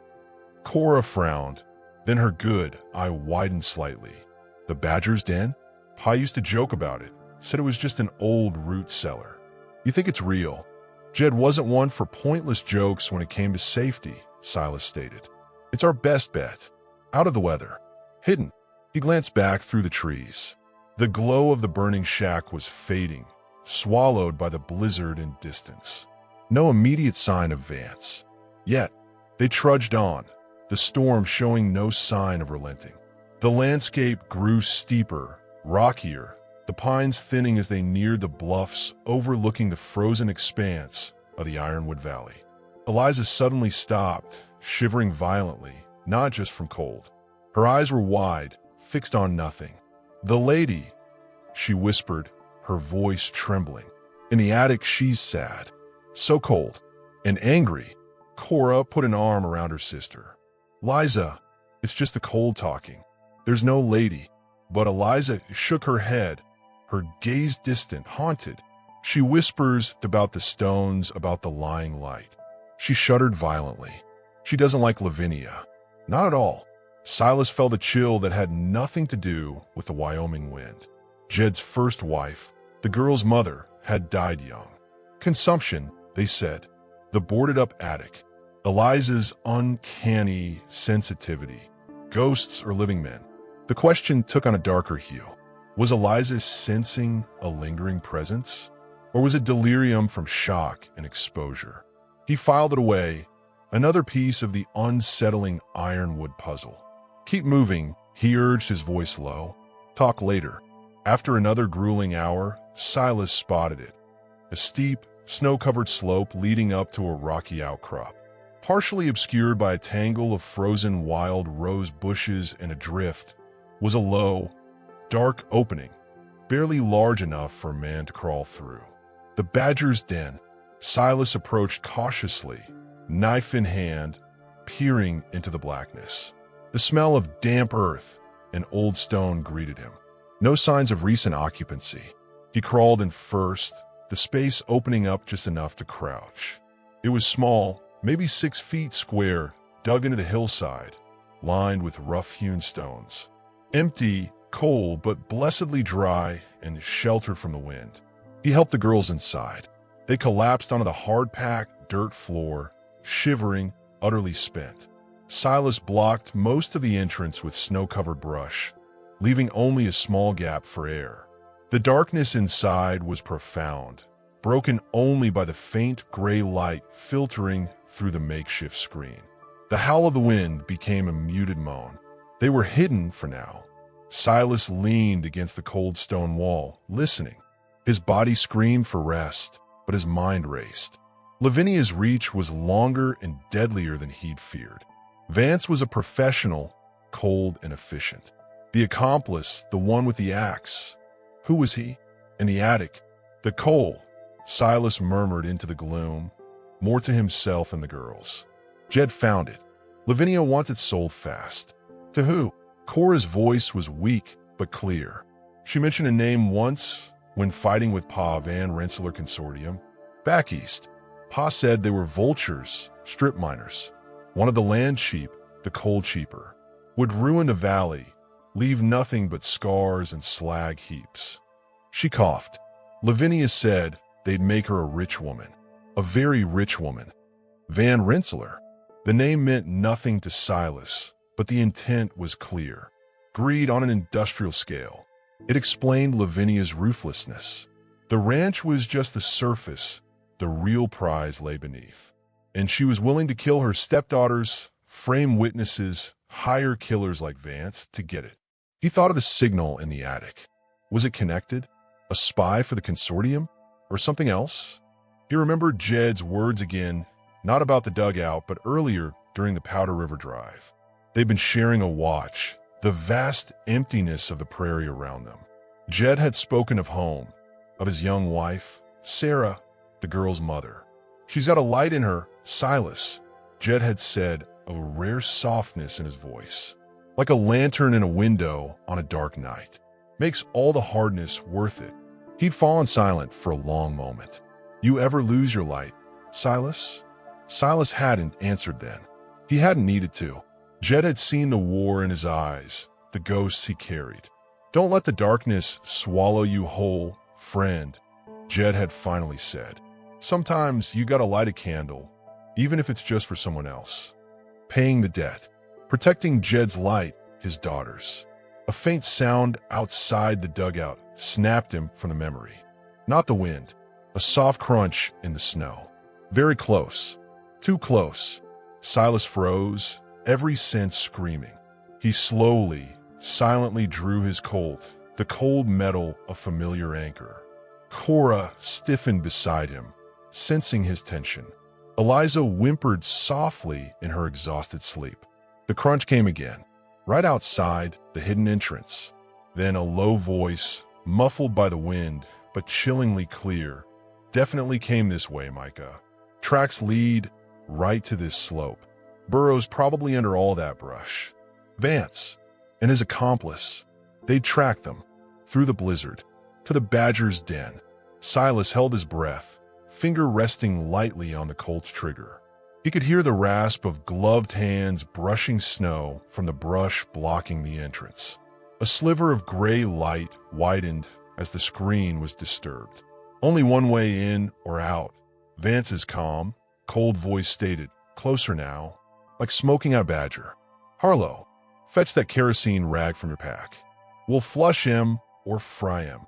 Cora frowned, then her good eye widened slightly. The badger's den? Pa used to joke about it, said it was just an old root cellar. You think it's real? Jed wasn't one for pointless jokes when it came to safety, Silas stated. It's our best bet. Out of the weather. Hidden. He glanced back through the trees. The glow of the burning shack was fading, swallowed by the blizzard in distance. No immediate sign of Vance. Yet, they trudged on, the storm showing no sign of relenting. The landscape grew steeper, rockier, the pines thinning as they neared the bluffs overlooking the frozen expanse of the Ironwood Valley. Eliza suddenly stopped, shivering violently, not just from cold. Her eyes were wide, fixed on nothing. The lady, she whispered, her voice trembling. In the attic, she's sad. So cold and angry. Cora put an arm around her sister. Liza, it's just the cold talking. There's no lady. But Eliza shook her head, her gaze distant, haunted. She whispers about the stones, about the lying light. She shuddered violently. She doesn't like Lavinia. Not at all. Silas felt a chill that had nothing to do with the Wyoming wind. Jed's first wife, the girl's mother, had died young. Consumption, they said. The boarded-up attic. Eliza's uncanny sensitivity. Ghosts or living men. The question took on a darker hue. Was Eliza sensing a lingering presence? Or was it delirium from shock and exposure? He filed it away, another piece of the unsettling Ironwood puzzle. Keep moving, he urged, his voice low. Talk later. After another grueling hour, Silas spotted it. A steep, snow-covered slope leading up to a rocky outcrop. Partially obscured by a tangle of frozen wild rose bushes and a drift, was a low, dark opening, barely large enough for a man to crawl through. The badger's den. Silas approached cautiously, knife in hand, peering into the blackness. The smell of damp earth and old stone greeted him. No signs of recent occupancy. He crawled in first, the space opening up just enough to crouch. It was small, maybe 6 feet square, dug into the hillside, lined with rough-hewn stones. Empty, cold, but blessedly dry and sheltered from the wind. He helped the girls inside. They collapsed onto the hard-packed dirt floor, shivering, utterly spent. Silas blocked most of the entrance with snow-covered brush, leaving only a small gap for air. The darkness inside was profound, broken only by the faint gray light filtering through the makeshift screen. The howl of the wind became a muted moan. They were hidden for now. Silas leaned against the cold stone wall, listening. His body screamed for rest, but his mind raced. Lavinia's reach was longer and deadlier than he'd feared. Vance was a professional, cold and efficient. The accomplice, the one with the axe. Who was he? In the attic. The coal. Silas murmured into the gloom, more to himself and the girls. Jed found it. Lavinia wants it sold fast. To who? Cora's voice was weak but clear. She mentioned a name once when fighting with Pa Van Rensselaer Consortium. Back east. Pa said they were vultures, strip miners. One of the land sheep, the coal cheaper, would ruin the valley, leave nothing but scars and slag heaps. She coughed. Lavinia said they'd make her a rich woman, a very rich woman. Van Rensselaer. The name meant nothing to Silas, but the intent was clear. Greed on an industrial scale. It explained Lavinia's ruthlessness. The ranch was just the surface, the real prize lay beneath. And she was willing to kill her stepdaughters, frame witnesses, hire killers like Vance to get it. He thought of the signal in the attic. Was it connected? A spy for the consortium? Or something else? He remembered Jed's words again, not about the dugout, but earlier during the Powder River Drive. They'd been sharing a watch, the vast emptiness of the prairie around them. Jed had spoken of home, of his young wife, Sarah, the girl's mother. She's got a light in her, Silas, Jed had said, a rare softness in his voice. Like a lantern in a window on a dark night. Makes all the hardness worth it. He'd fallen silent for a long moment. You ever lose your light, Silas? Silas hadn't answered then. He hadn't needed to. Jed had seen the war in his eyes, the ghosts he carried. Don't let the darkness swallow you whole, friend, Jed had finally said. Sometimes you gotta light a candle, even if it's just for someone else. Paying the debt. Protecting Jed's light, his daughters. A faint sound outside the dugout snapped him from the memory. Not the wind. A soft crunch in the snow. Very close. Too close. Silas froze, every sense screaming. He slowly, silently drew his Colt, the cold metal a familiar anchor. Cora stiffened beside him, sensing his tension. Eliza whimpered softly in her exhausted sleep. The crunch came again, right outside the hidden entrance. Then a low voice, muffled by the wind, but chillingly clear. Definitely came this way, Micah. Tracks lead right to this slope. Burrows probably under all that brush. Vance and his accomplice. They'd track them through the blizzard to the badger's den. Silas held his breath, finger resting lightly on the Colt's trigger. He could hear the rasp of gloved hands brushing snow from the brush blocking the entrance. A sliver of gray light widened as the screen was disturbed. Only one way in or out. Vance's calm, cold voice stated, closer now, like smoking out a badger. Harlow, fetch that kerosene rag from your pack. We'll flush him or fry him.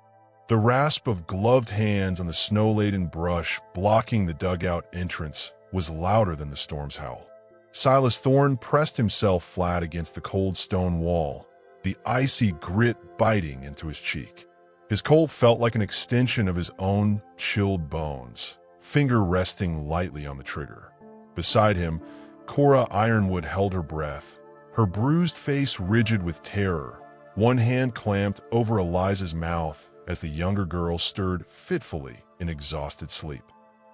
The rasp of gloved hands on the snow-laden brush blocking the dugout entrance was louder than the storm's howl. Silas Thorne pressed himself flat against the cold stone wall, the icy grit biting into his cheek. His Colt felt like an extension of his own chilled bones, finger resting lightly on the trigger. Beside him, Cora Ironwood held her breath, her bruised face rigid with terror, one hand clamped over Eliza's mouth as the younger girl stirred fitfully in exhausted sleep.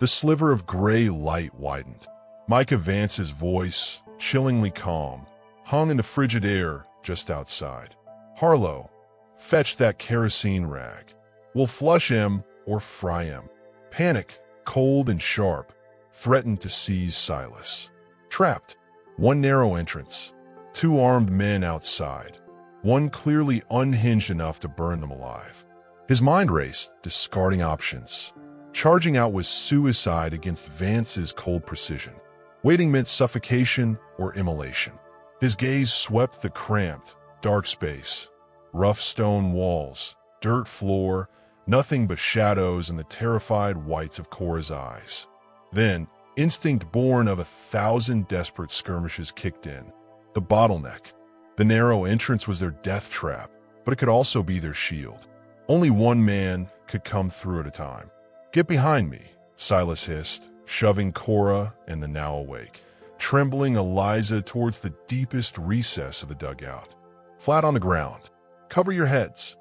The sliver of gray light widened. Micah Vance's voice, chillingly calm, hung in the frigid air just outside. Harlow, fetch that kerosene rag. We'll flush him or fry him. Panic, cold and sharp, threatened to seize Silas. Trapped. One narrow entrance. Two armed men outside. One clearly unhinged enough to burn them alive. His mind raced, discarding options. Charging out was suicide against Vance's cold precision. Waiting meant suffocation or immolation. His gaze swept the cramped, dark space. Rough stone walls, dirt floor, Nothing but shadows and the terrified whites of Cora's eyes. Then, instinct born of 1,000 desperate skirmishes kicked in. The bottleneck. The narrow entrance was their death trap, but it could also be their shield. Only one man could come through at a time. "Get behind me," Silas hissed, shoving Cora and the now awake, trembling Eliza towards the deepest recess of the dugout. "Flat on the ground. Cover your heads."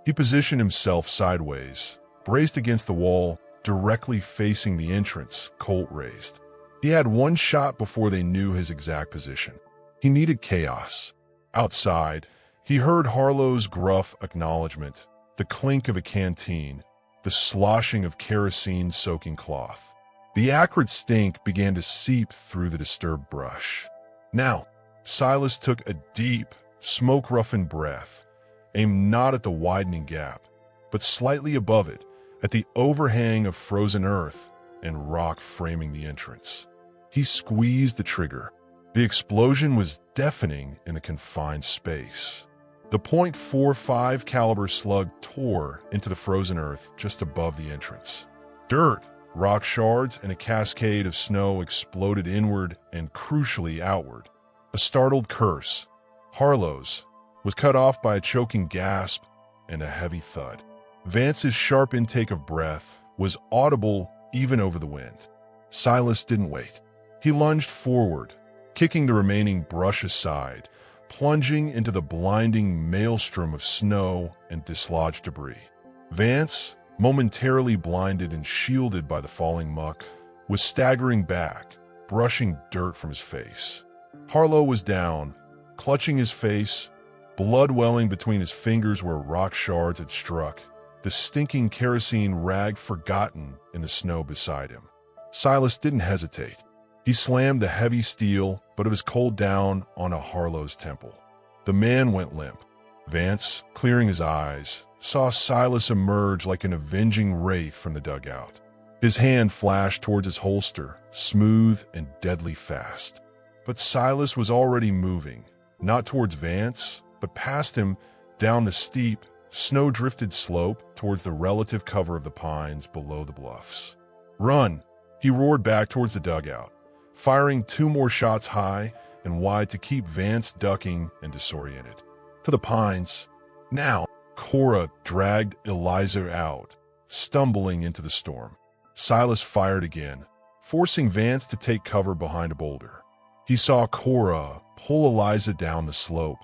He positioned himself sideways, braced against the wall, directly facing the entrance, Colt raised. He had one shot before they knew his exact position. He needed chaos. Outside, he heard Harlow's gruff acknowledgement, the clink of a canteen, the sloshing of kerosene-soaking cloth. The acrid stink began to seep through the disturbed brush. Now, Silas took a deep, smoke-roughened breath, aimed not at the widening gap, but slightly above it, at the overhang of frozen earth and rock framing the entrance. He squeezed the trigger. The explosion was deafening in the confined space. The .45 caliber slug tore into the frozen earth just above the entrance. Dirt, rock shards, and a cascade of snow exploded inward and crucially outward. A startled curse, Harlow's, was cut off by a choking gasp and a heavy thud. Vance's sharp intake of breath was audible even over the wind. Silas didn't wait. He lunged forward, kicking the remaining brush aside, plunging into the blinding maelstrom of snow and dislodged debris. Vance, momentarily blinded and shielded by the falling muck, was staggering back, brushing dirt from his face. Harlow was down, clutching his face, blood welling between his fingers where rock shards had struck, the stinking kerosene rag forgotten in the snow beside him. Silas didn't hesitate. He slammed the heavy steel, but it was cold down on a Harlow's temple. The man went limp. Vance, clearing his eyes, saw Silas emerge like an avenging wraith from the dugout. His hand flashed towards his holster, smooth and deadly fast. But Silas was already moving, not towards Vance, but past him, down the steep, snow-drifted slope towards the relative cover of the pines below the bluffs. "Run!" he roared back towards the dugout, firing 2 more shots high and wide to keep Vance ducking and disoriented. To the pines. Now, Cora dragged Eliza out, stumbling into the storm. Silas fired again, forcing Vance to take cover behind a boulder. He saw Cora pull Eliza down the slope,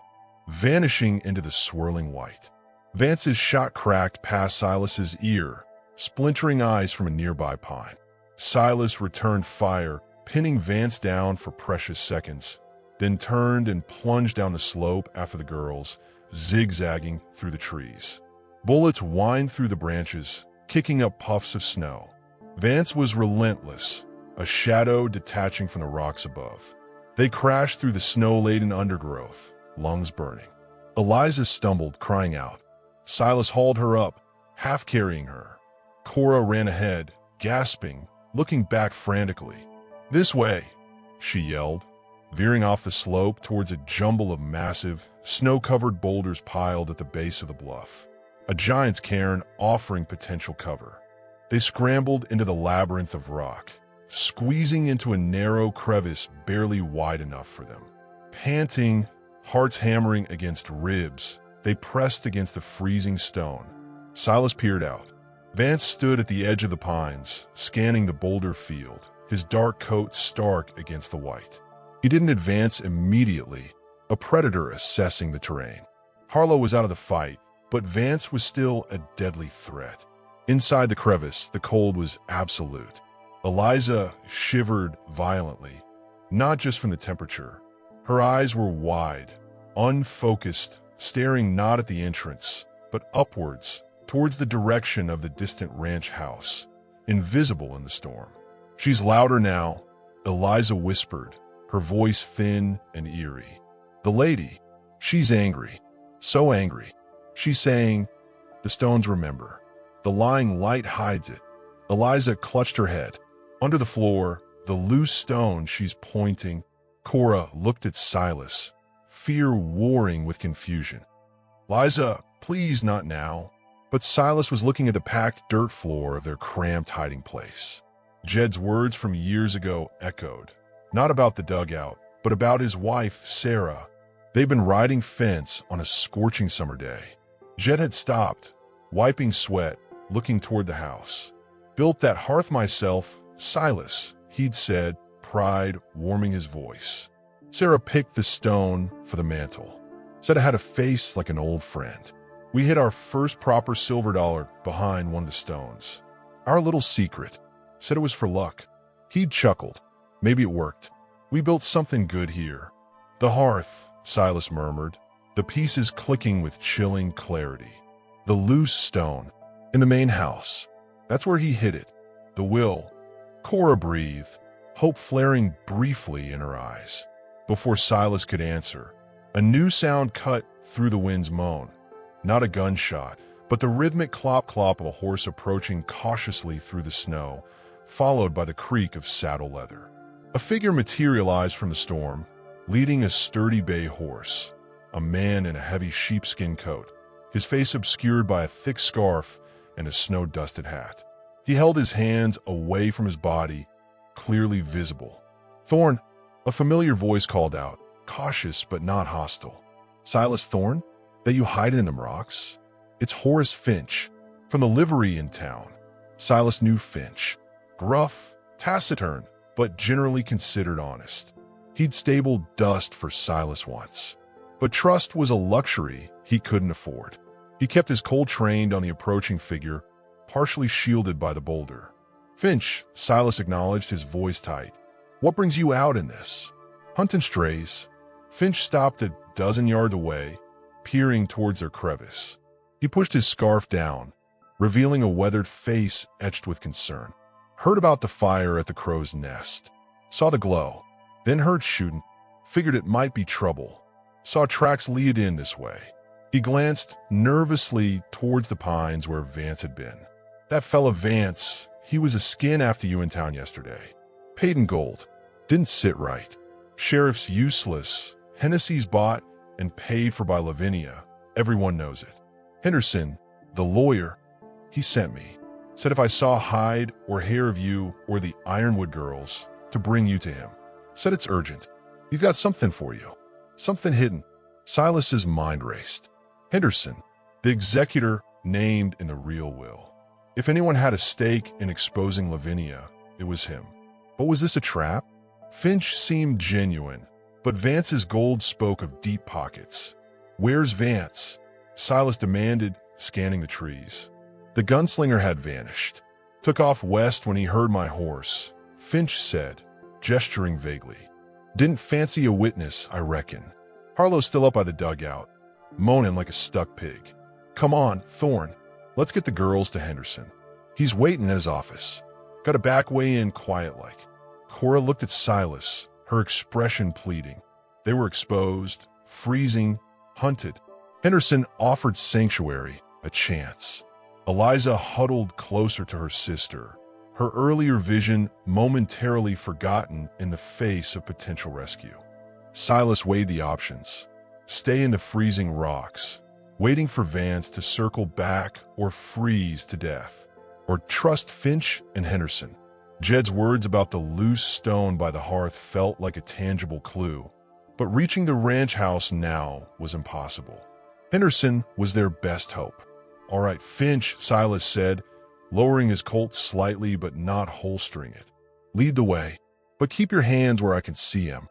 vanishing into the swirling white. Vance's shot cracked past Silas's ear, splintering eyes from a nearby pine. Silas returned fire, pinning Vance down for precious seconds, then turned and plunged down the slope after the girls, zigzagging through the trees. Bullets whined through the branches, kicking up puffs of snow. Vance was relentless, a shadow detaching from the rocks above. They crashed through the snow-laden undergrowth, lungs burning. Eliza stumbled, crying out. Silas hauled her up, half carrying her. Cora ran ahead, gasping, looking back frantically. "This way," she yelled, veering off the slope towards a jumble of massive, snow-covered boulders piled at the base of the bluff, a giant's cairn offering potential cover. They scrambled into the labyrinth of rock, squeezing into a narrow crevice barely wide enough for them. Panting, hearts hammering against ribs, they pressed against the freezing stone. Silas peered out. Vance stood at the edge of the pines, scanning the boulder field, his dark coat stark against the white. He didn't advance immediately, a predator assessing the terrain. Harlow was out of the fight, but Vance was still a deadly threat. Inside the crevice, the cold was absolute. Eliza shivered violently, not just from the temperature. Her eyes were wide, unfocused, staring not at the entrance, but upwards, towards the direction of the distant ranch house, invisible in the storm. "She's louder now," Eliza whispered, her voice thin and eerie. "The lady, she's angry, so angry. She's saying, 'The stones remember.' The lying light hides it." Eliza clutched her head. Under the floor, the loose stone she's pointing. Cora looked at Silas, fear warring with confusion. "Liza, please not now." But Silas was looking at the packed dirt floor of their cramped hiding place. Jed's words from years ago echoed, not about the dugout, but about his wife, Sarah. They'd been riding fence on a scorching summer day. Jed had stopped, wiping sweat, looking toward the house. "Built that hearth myself, Silas," he'd said, pride warming his voice. Sarah picked the stone for the mantle. Said it had a face like an old friend. We hid our first proper silver dollar behind one of the stones. Our little secret. Said it was for luck. He'd chuckled. Maybe it worked. We built something good here. "The hearth," Silas murmured, the pieces clicking with chilling clarity. "The loose stone. In the main house. That's where he hid it. The will." Cora breathed, hope flaring briefly in her eyes. Before Silas could answer, a new sound cut through the wind's moan. Not a gunshot, but the rhythmic clop-clop of a horse approaching cautiously through the snow, followed by the creak of saddle leather. A figure materialized from the storm, leading a sturdy bay horse, a man in a heavy sheepskin coat, his face obscured by a thick scarf and a snow-dusted hat. He held his hands away from his body, clearly visible. "Thorne," a familiar voice called out, cautious but not hostile. "Silas Thorne? That you hide in them rocks? It's Horace Finch, from the livery in town." Silas knew Finch. Gruff, taciturn, but generally considered honest. He'd stabled dust for Silas once. But trust was a luxury he couldn't afford. He kept his cold trained on the approaching figure, partially shielded by the boulder. "Finch," Silas acknowledged, his voice tight. "What brings you out in this?" "Hunting strays." Finch stopped a dozen yards away, peering towards their crevice. He pushed his scarf down, revealing a weathered face etched with concern. "Heard about the fire at the crow's nest. Saw the glow. Then heard shooting. Figured it might be trouble. Saw tracks lead in this way." He glanced nervously towards the pines where Vance had been. "That fella Vance, he was a skin after you in town yesterday. Paid in gold. Didn't sit right. Sheriff's useless. Hennessy's bought and paid for by Lavinia. Everyone knows it. Henderson, the lawyer, he sent me. Said if I saw hide or hair of you or the Ironwood girls, to bring you to him. Said it's urgent. He's got something for you. Something hidden." Silas's mind raced. Henderson, the executor named in the real will. If anyone had a stake in exposing Lavinia, it was him. But was this a trap? Finch seemed genuine, but Vance's gold spoke of deep pockets. "Where's Vance?" Silas demanded, scanning the trees. The gunslinger had vanished. "Took off west when he heard my horse," Finch said, gesturing vaguely. "Didn't fancy a witness, I reckon. Harlow's still up by the dugout, moaning like a stuck pig. Come on, Thorne, let's get the girls to Henderson. He's waiting at his office. Got a back way in quiet-like." Cora looked at Silas, her expression pleading. They were exposed, freezing, hunted. Henderson offered sanctuary, a chance. Eliza huddled closer to her sister, her earlier vision momentarily forgotten in the face of potential rescue. Silas weighed the options. Stay in the freezing rocks, waiting for Vance to circle back or freeze to death. Or trust Finch and Henderson. Jed's words about the loose stone by the hearth felt like a tangible clue, but reaching the ranch house now was impossible. Henderson was their best hope. "All right, Finch," Silas said, lowering his Colt slightly but not holstering it. "Lead the way, but keep your hands where I can see him."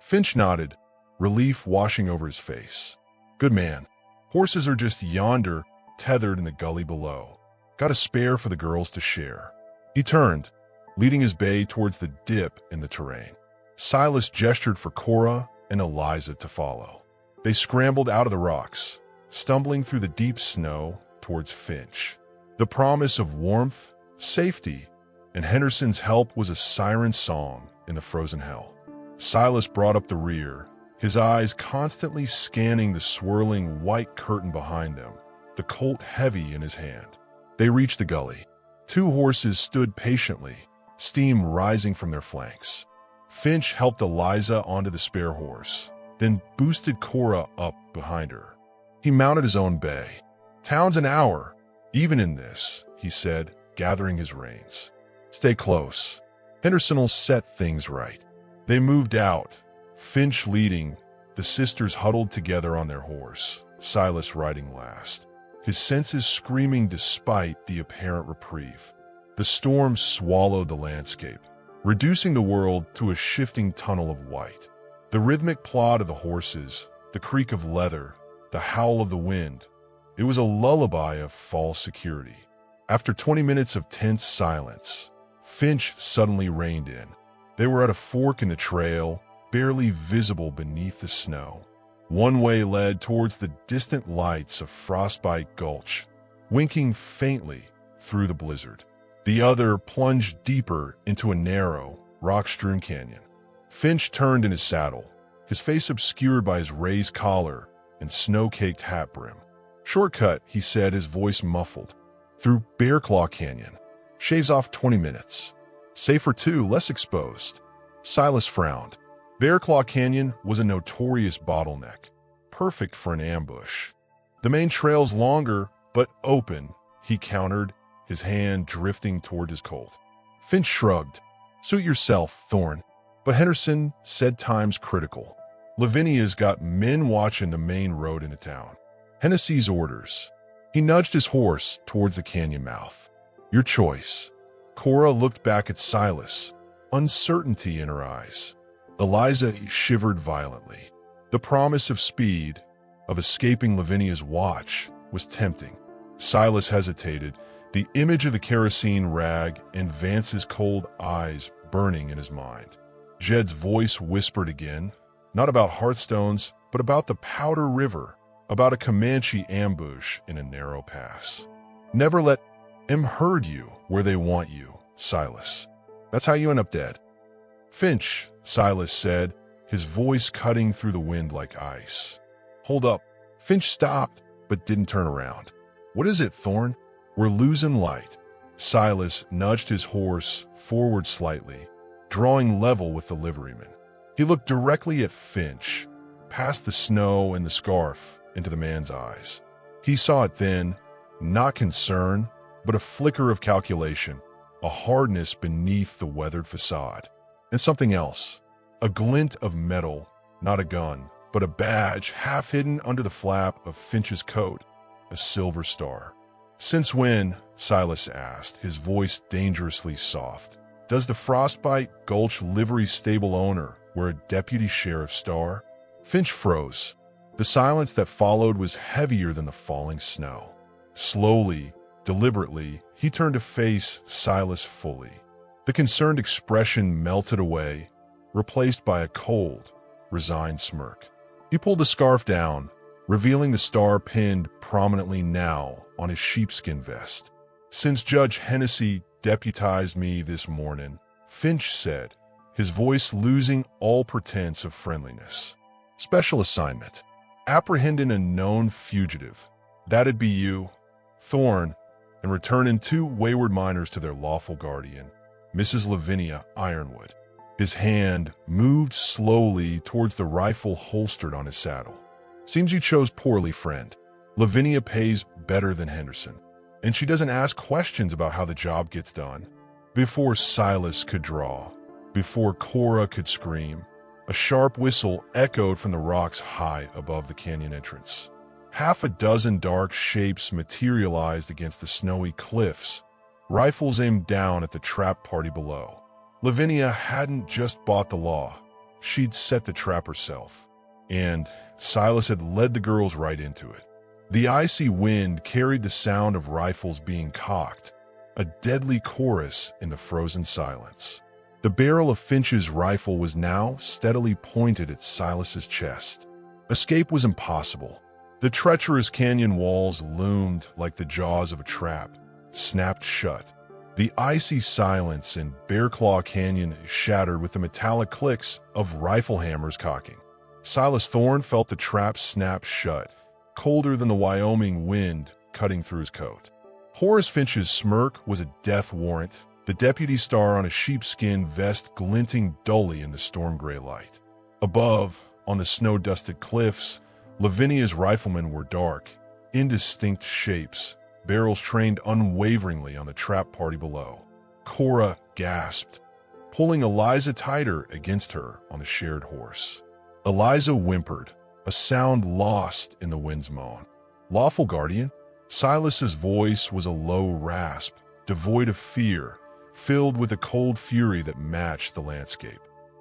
Finch nodded, relief washing over his face. "Good man. Horses are just yonder, tethered in the gully below. Got a spare for the girls to share." He turned, leading his bay towards the dip in the terrain. Silas gestured for Cora and Eliza to follow. They scrambled out of the rocks, stumbling through the deep snow towards Finch. The promise of warmth, safety, and Henderson's help was a siren song in the frozen hell. Silas brought up the rear, his eyes constantly scanning the swirling white curtain behind them, the Colt heavy in his hand. They reached the gully. Two horses stood patiently, steam rising from their flanks. Finch helped Eliza onto the spare horse, then boosted Cora up behind her. He mounted his own bay. "Town's an hour," Even in this, he said, gathering his reins. Stay close. Henderson'll set things right. They moved out, Finch leading, the sisters huddled together on their horse, Silas riding last, his senses screaming despite the apparent reprieve. The storm swallowed the landscape, reducing the world to a shifting tunnel of white. The rhythmic plod of the horses, the creak of leather, the howl of the wind, it was a lullaby of false security. After 20 minutes of tense silence, Finch suddenly reined in. They were at a fork in the trail, barely visible beneath the snow. One way led towards the distant lights of Frostbite Gulch, winking faintly through the blizzard. The other plunged deeper into a narrow, rock-strewn canyon. Finch turned in his saddle, his face obscured by his raised collar and snow-caked hat brim. Shortcut, he said, his voice muffled. Through Bear Claw Canyon. Shaves off 20 minutes. Safer too, less exposed. Silas frowned. Bear Claw Canyon was a notorious bottleneck, perfect for an ambush. The main trail's longer, but open, he countered, his hand drifting toward his Colt. Finch shrugged. Suit yourself, Thorne. But Henderson said time's critical. Lavinia's got men watching the main road into town. Hennessy's orders. He nudged his horse towards the canyon mouth. Your choice. Cora looked back at Silas, uncertainty in her eyes. Eliza shivered violently. The promise of speed, of escaping Lavinia's watch, was tempting. Silas hesitated, the image of the kerosene rag and Vance's cold eyes burning in his mind. Jed's voice whispered again, not about Hearthstones, but about the Powder River, about a Comanche ambush in a narrow pass. Never let them herd you where they want you, Silas. That's how you end up dead. Finch, Silas said, his voice cutting through the wind like ice. Hold up. Finch stopped, but didn't turn around. What is it, Thorne? We're losing light. Silas nudged his horse forward slightly, drawing level with the liveryman. He looked directly at Finch, past the snow and the scarf, into the man's eyes. He saw it then, not concern, but a flicker of calculation, a hardness beneath the weathered facade. And something else, a glint of metal, not a gun, but a badge half hidden under the flap of Finch's coat, a silver star. Since when, Silas asked, his voice dangerously soft, does the Frostbite Gulch livery stable owner wear a deputy sheriff's star? Finch froze. The silence that followed was heavier than the falling snow. Slowly, deliberately, he turned to face Silas fully. The concerned expression melted away, replaced by a cold, resigned smirk. He pulled the scarf down, revealing the star pinned prominently now on his sheepskin vest. Since Judge Hennessy deputized me this morning, Finch said, his voice losing all pretense of friendliness. Special assignment. Apprehending a known fugitive. That'd be you, Thorne, and returning 2 wayward miners to their lawful guardian, Mrs. Lavinia Ironwood. His hand moved slowly towards the rifle holstered on his saddle. Seems you chose poorly, friend. Lavinia pays better than Henderson, and she doesn't ask questions about how the job gets done. Before Silas could draw, before Cora could scream, a sharp whistle echoed from the rocks high above the canyon entrance. Half a dozen dark shapes materialized against the snowy cliffs, rifles aimed down at the trap party below. Lavinia hadn't just bought the law, she'd set the trap herself. And Silas had led the girls right into it. The icy wind carried the sound of rifles being cocked, a deadly chorus in the frozen silence. The barrel of Finch's rifle was now steadily pointed at Silas's chest. Escape was impossible. The treacherous canyon walls loomed like the jaws of a trap, snapped shut. The icy silence in Bear Claw Canyon shattered with the metallic clicks of rifle hammers cocking. Silas Thorne felt the trap snap shut, colder than the Wyoming wind cutting through his coat. Horace Finch's smirk was a death warrant, the deputy star on a sheepskin vest glinting dully in the storm-gray light. Above, on the snow-dusted cliffs, Lavinia's riflemen were dark, indistinct shapes, barrels trained unwaveringly on the trap party below. Cora gasped, pulling Eliza tighter against her on the shared horse. Eliza whimpered, a sound lost in the wind's moan. Lawful guardian? Silas's voice was a low rasp, devoid of fear, filled with a cold fury that matched the landscape.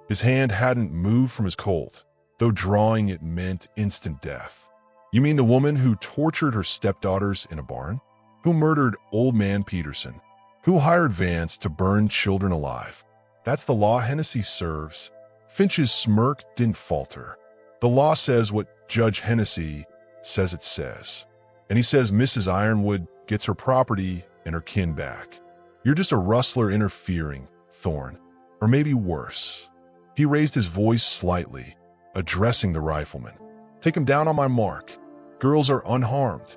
His hand hadn't moved from his Colt, though drawing it meant instant death. You mean the woman who tortured her stepdaughters in a barn? Who murdered old man Peterson? Who hired Vance to burn children alive? That's the law Hennessy serves. Finch's smirk didn't falter. The law says what Judge Hennessy says it says. And he says Mrs. Ironwood gets her property and her kin back. You're just a rustler interfering, Thorne. Or maybe worse. He raised his voice slightly, addressing the rifleman. Take him down on my mark. Girls are unharmed.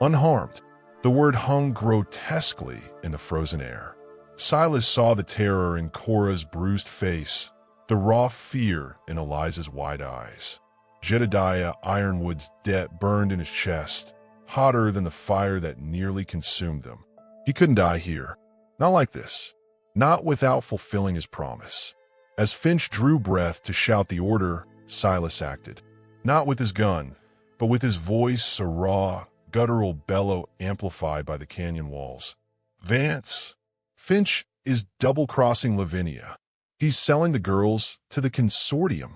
Unharmed. The word hung grotesquely in the frozen air. Silas saw the terror in Cora's bruised face, the raw fear in Eliza's wide eyes. Jedediah Ironwood's debt burned in his chest, hotter than the fire that nearly consumed him. He couldn't die here. Not like this. Not without fulfilling his promise. As Finch drew breath to shout the order, Silas acted. Not with his gun, but with his voice, a raw, guttural bellow amplified by the canyon walls. Vance! Finch is double-crossing Lavinia. He's selling the girls to the consortium.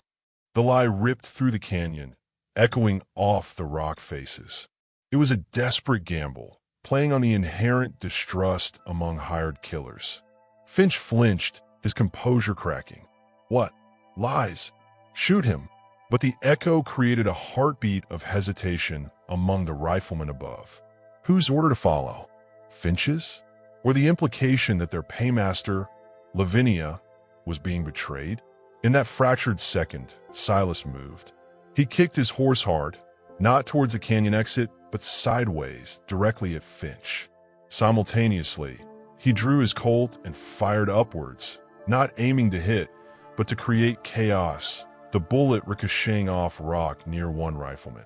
The lie ripped through the canyon, echoing off the rock faces. It was a desperate gamble, playing on the inherent distrust among hired killers. Finch flinched, his composure cracking. What? Lies. Shoot him. But the echo created a heartbeat of hesitation among the riflemen above. Whose order to follow? Finch's? Or the implication that their paymaster, Lavinia, was being betrayed? In that fractured second, Silas moved. He kicked his horse hard, not towards the canyon exit, but sideways, directly at Finch. Simultaneously, he drew his Colt and fired upwards, not aiming to hit, but to create chaos, the bullet ricocheting off rock near one rifleman.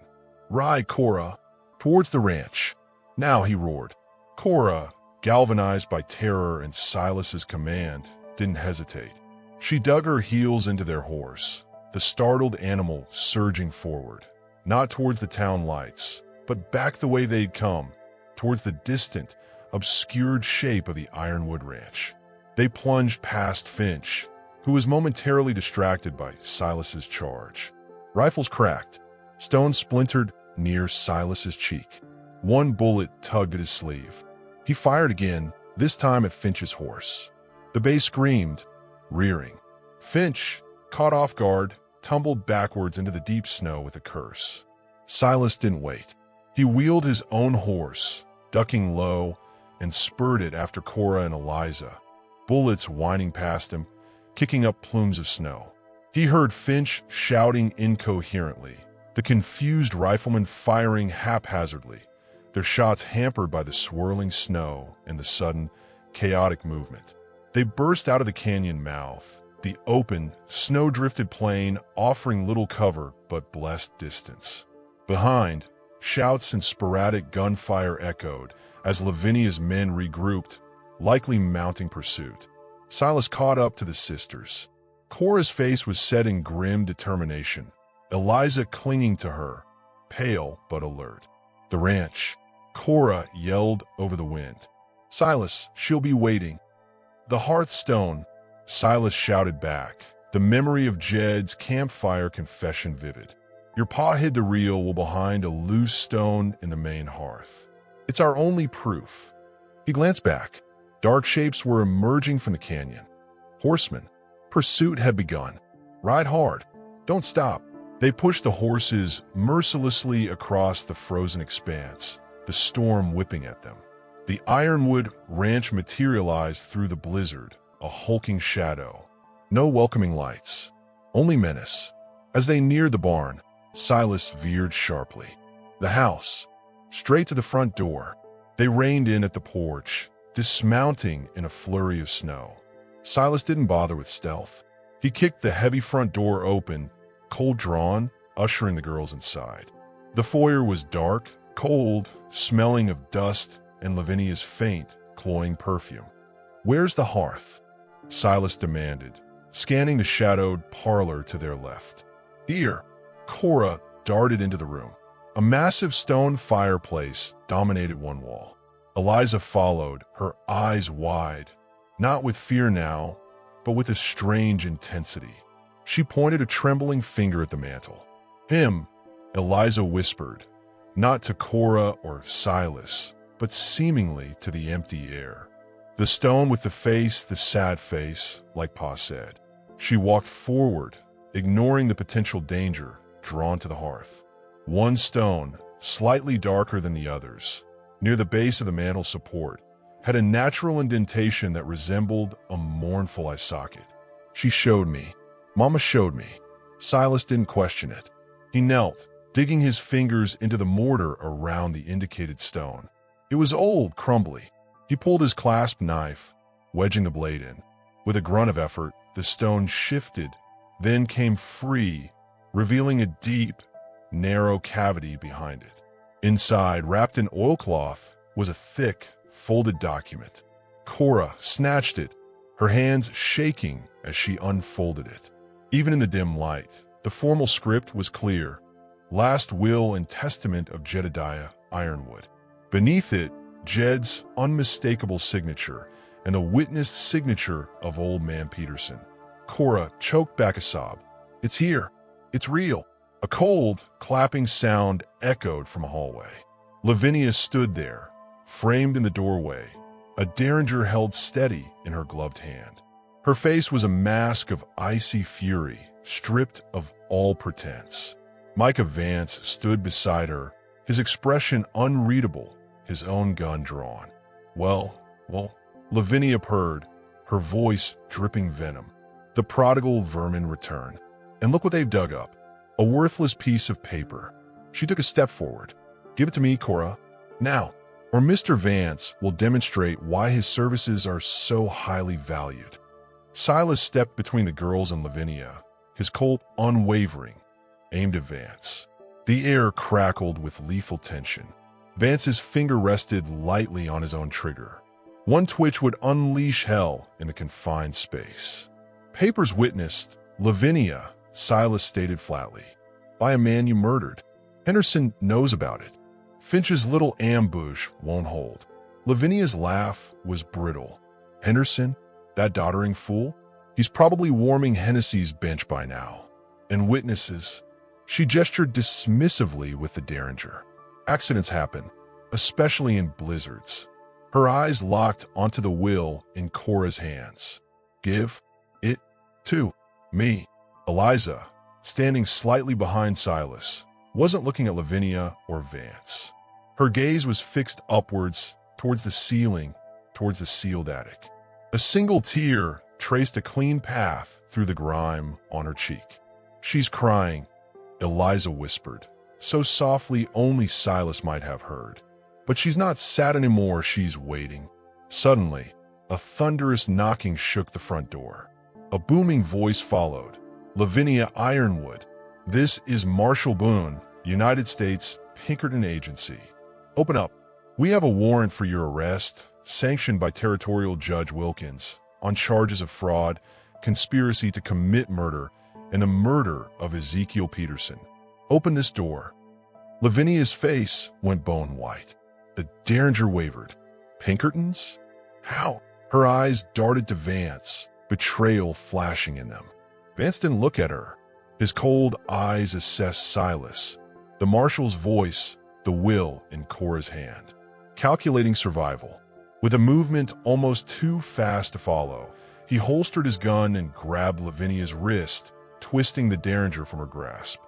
Ride, Cora, towards the ranch. Now, he roared. Cora, galvanized by terror and Silas's command, didn't hesitate. She dug her heels into their horse, the startled animal surging forward, not towards the town lights, but back the way they'd come, towards the distant, obscured shape of the Ironwood Ranch. They plunged past Finch, who was momentarily distracted by Silas's charge. Rifles cracked, stones splintered near Silas's cheek. One bullet tugged at his sleeve. He fired again, this time at Finch's horse. The bay screamed, rearing. Finch, caught off guard, tumbled backwards into the deep snow with a curse. Silas didn't wait. He wheeled his own horse, ducking low, and spurred it after Cora and Eliza, bullets whining past him, kicking up plumes of snow. He heard Finch shouting incoherently, the confused riflemen firing haphazardly, their shots hampered by the swirling snow and the sudden, chaotic movement. They burst out of the canyon mouth, the open, snow-drifted plain offering little cover but blessed distance. Behind, shouts and sporadic gunfire echoed as Lavinia's men regrouped, likely mounting pursuit. Silas caught up to the sisters. Cora's face was set in grim determination, Eliza clinging to her, pale but alert. The ranch. Cora yelled over the wind. Silas, she'll be waiting. The hearthstone, Silas shouted back, the memory of Jed's campfire confession vivid. Your pa hid the reel while behind a loose stone in the main hearth. It's our only proof. He glanced back. Dark shapes were emerging from the canyon. Horsemen. Pursuit had begun. Ride hard. Don't stop. They pushed the horses mercilessly across the frozen expanse, the storm whipping at them. The Ironwood Ranch materialized through the blizzard, a hulking shadow. No welcoming lights, only menace. As they neared the barn, Silas veered sharply. The house, straight to the front door. They reined in at the porch, dismounting in a flurry of snow. Silas didn't bother with stealth. He kicked the heavy front door open, cold drawn, ushering the girls inside. The foyer was dark, cold, smelling of dust and Lavinia's faint, cloying perfume. "Where's the hearth?" Silas demanded, scanning the shadowed parlor to their left. "Here." Cora darted into the room. A massive stone fireplace dominated one wall. Eliza followed, her eyes wide, not with fear now, but with a strange intensity. She pointed a trembling finger at the mantel. "Him," Eliza whispered, not to Cora or Silas, but seemingly to the empty air. The stone with the face, the sad face, like Pa said. She walked forward, ignoring the potential danger, drawn to the hearth. One stone, slightly darker than the others, near the base of the mantel support, had a natural indentation that resembled a mournful eye socket. "She showed me. Mama showed me." Silas didn't question it. He knelt, digging his fingers into the mortar around the indicated stone. It was old, crumbly. He pulled his clasp knife, wedging the blade in. With a grunt of effort, the stone shifted, then came free, revealing a deep, narrow cavity behind it. Inside, wrapped in oilcloth, was a thick, folded document. Cora snatched it, her hands shaking as she unfolded it. Even in the dim light, the formal script was clear. Last will and testament of Jedediah Ironwood. Beneath it, Jed's unmistakable signature and the witnessed signature of Old Man Peterson. Cora choked back a sob. "It's here. It's real." A cold, clapping sound echoed from a hallway. Lavinia stood there, framed in the doorway, a derringer held steady in her gloved hand. Her face was a mask of icy fury, stripped of all pretense. Micah Vance stood beside her, his expression unreadable, his own gun drawn. Well, Lavinia purred, her voice dripping venom. The prodigal vermin return. "And look what they've dug up. A worthless piece of paper." She took a step forward. "Give it to me, Cora. Now, or Mr. Vance will demonstrate why his services are so highly valued." Silas stepped between the girls and Lavinia, his Colt unwavering, aimed at Vance. The air crackled with lethal tension. Vance's finger rested lightly on his own trigger. One twitch would unleash hell in the confined space. "Papers witnessed, Lavinia," Silas stated flatly, "by a man you murdered. Henderson knows about it. Finch's little ambush won't hold." Lavinia's laugh was brittle. "Henderson? That doddering fool? He's probably warming Hennessy's bench by now. And witnesses?" She gestured dismissively with the derringer. "Accidents happen, especially in blizzards." Her eyes locked onto the will in Cora's hands. "Give it to me." Eliza, standing slightly behind Silas, wasn't looking at Lavinia or Vance. Her gaze was fixed upwards, towards the ceiling, towards the sealed attic. A single tear traced a clean path through the grime on her cheek. "She's crying," Eliza whispered, so softly only Silas might have heard. "But she's not sad anymore, she's waiting." Suddenly, a thunderous knocking shook the front door. A booming voice followed. "Lavinia Ironwood, this is Marshal Boone, United States Pinkerton Agency. Open up. We have a warrant for your arrest, sanctioned by Territorial Judge Wilkins, on charges of fraud, conspiracy to commit murder, and the murder of Ezekiel Peterson. Open this door." Lavinia's face went bone white. The derringer wavered. "Pinkertons? How?" Her eyes darted to Vance, betrayal flashing in them. Vance didn't look at her. His cold eyes assessed Silas, the marshal's voice, the will in Cora's hand. Calculating survival. With a movement almost too fast to follow, he holstered his gun and grabbed Lavinia's wrist, twisting the derringer from her grasp.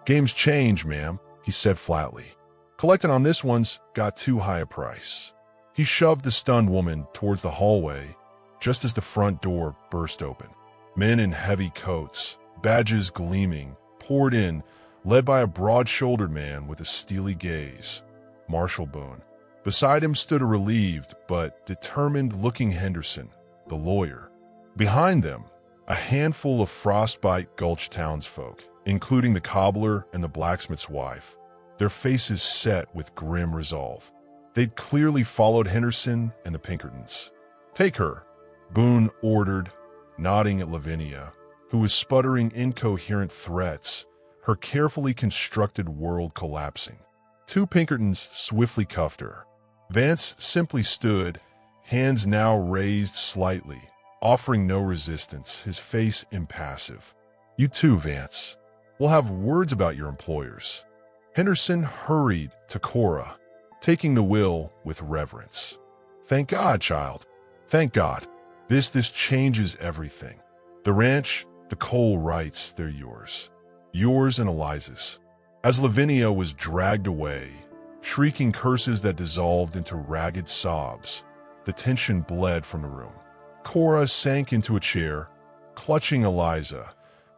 "Game's changed, ma'am," he said flatly. "Collecting on this one's got too high a price." He shoved the stunned woman towards the hallway, just as the front door burst open. Men in heavy coats, badges gleaming, poured in, led by a broad-shouldered man with a steely gaze, Marshal Boone. Beside him stood a relieved but determined-looking Henderson, the lawyer. Behind them, a handful of Frostbite Gulch townsfolk, including the cobbler and the blacksmith's wife, their faces set with grim resolve. They'd clearly followed Henderson and the Pinkertons. "Take her," Boone ordered, nodding at Lavinia, who was sputtering incoherent threats, her carefully constructed world collapsing. Two Pinkertons swiftly cuffed her. Vance simply stood, hands now raised slightly, offering no resistance, his face impassive. "You too, Vance. We'll have words about your employers." Henderson hurried to Cora, taking the will with reverence. "Thank God, child. Thank God. This changes everything. The ranch, the coal rights, they're yours. Yours and Eliza's." As Lavinia was dragged away, shrieking curses that dissolved into ragged sobs, the tension bled from the room. Cora sank into a chair, clutching Eliza,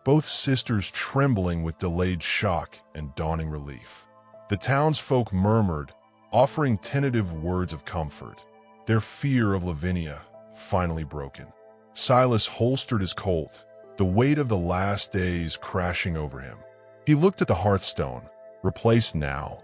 both sisters trembling with delayed shock and dawning relief. The townsfolk murmured, offering tentative words of comfort, their fear of Lavinia finally broken. Silas holstered his Colt, the weight of the last days crashing over him. He looked at the hearthstone, replaced now,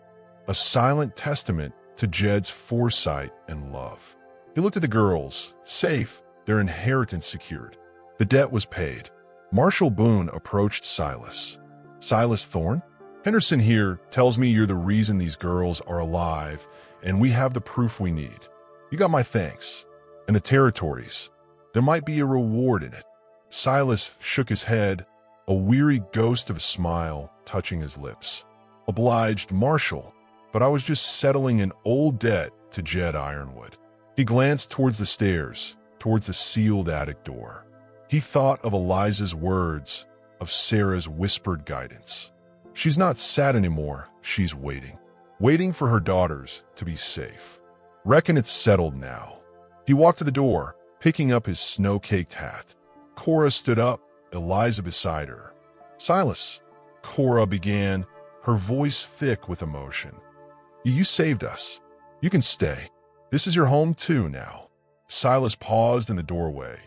a silent testament to Jed's foresight and love. He looked at the girls, safe, their inheritance secured. The debt was paid. Marshal Boone approached Silas. "Silas Thorne? Henderson here tells me you're the reason these girls are alive, and we have the proof we need. You got my thanks. And the territories. There might be a reward in it." Silas shook his head, a weary ghost of a smile touching his lips. "Obliged, Marshal, but I was just settling an old debt to Jed Ironwood." He glanced towards the stairs, towards the sealed attic door. He thought of Eliza's words, of Sarah's whispered guidance. She's not sad anymore, she's waiting. Waiting for her daughters to be safe. "Reckon it's settled now." He walked to the door, picking up his snow-caked hat. Cora stood up, Eliza beside her. "Silas," Cora began, her voice thick with emotion. You saved us. You can stay. This is your home too now." Silas paused in the doorway,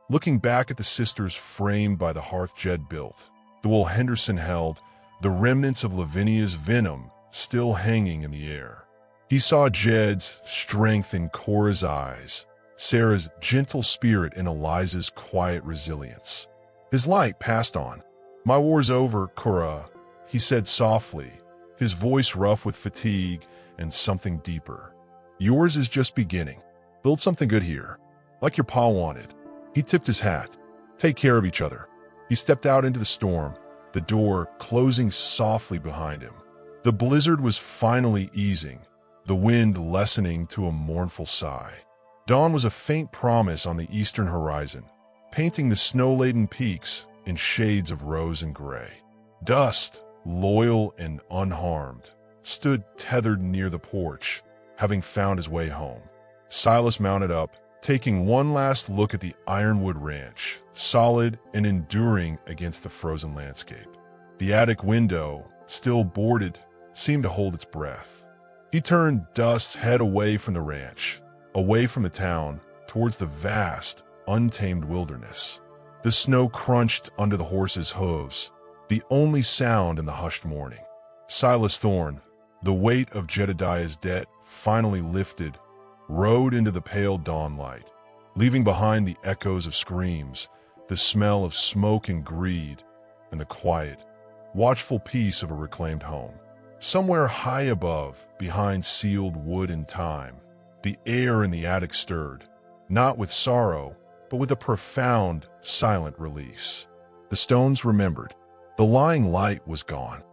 looking back at the sisters framed by the hearth Jed built, the will Henderson held, the remnants of Lavinia's venom still hanging in the air. He saw Jed's strength in Cora's eyes, Sarah's gentle spirit in Eliza's quiet resilience. His light passed on. "My war's over, Cora," he said softly, his voice rough with fatigue and something deeper. "Yours is just beginning. Build something good here, like your pa wanted." He tipped his hat. "Take care of each other." He stepped out into the storm, the door closing softly behind him. The blizzard was finally easing, the wind lessening to a mournful sigh. Dawn was a faint promise on the eastern horizon, painting the snow-laden peaks in shades of rose and gray. Dust, loyal and unharmed, stood tethered near the porch, having found his way home. Silas mounted up, taking one last look at the Ironwood Ranch, solid and enduring against the frozen landscape. The attic window, still boarded, seemed to hold its breath. He turned Dust's head away from the ranch, away from the town, towards the vast, untamed wilderness. The snow crunched under the horses' hooves, the only sound in the hushed morning. Silas Thorne, the weight of Jedediah's debt finally lifted, rode into the pale dawn light, leaving behind the echoes of screams, the smell of smoke and greed, and the quiet, watchful peace of a reclaimed home. Somewhere high above, behind sealed wood and time, the air in the attic stirred, not with sorrow, but with a profound, silent release. The stones remembered. The lying light was gone.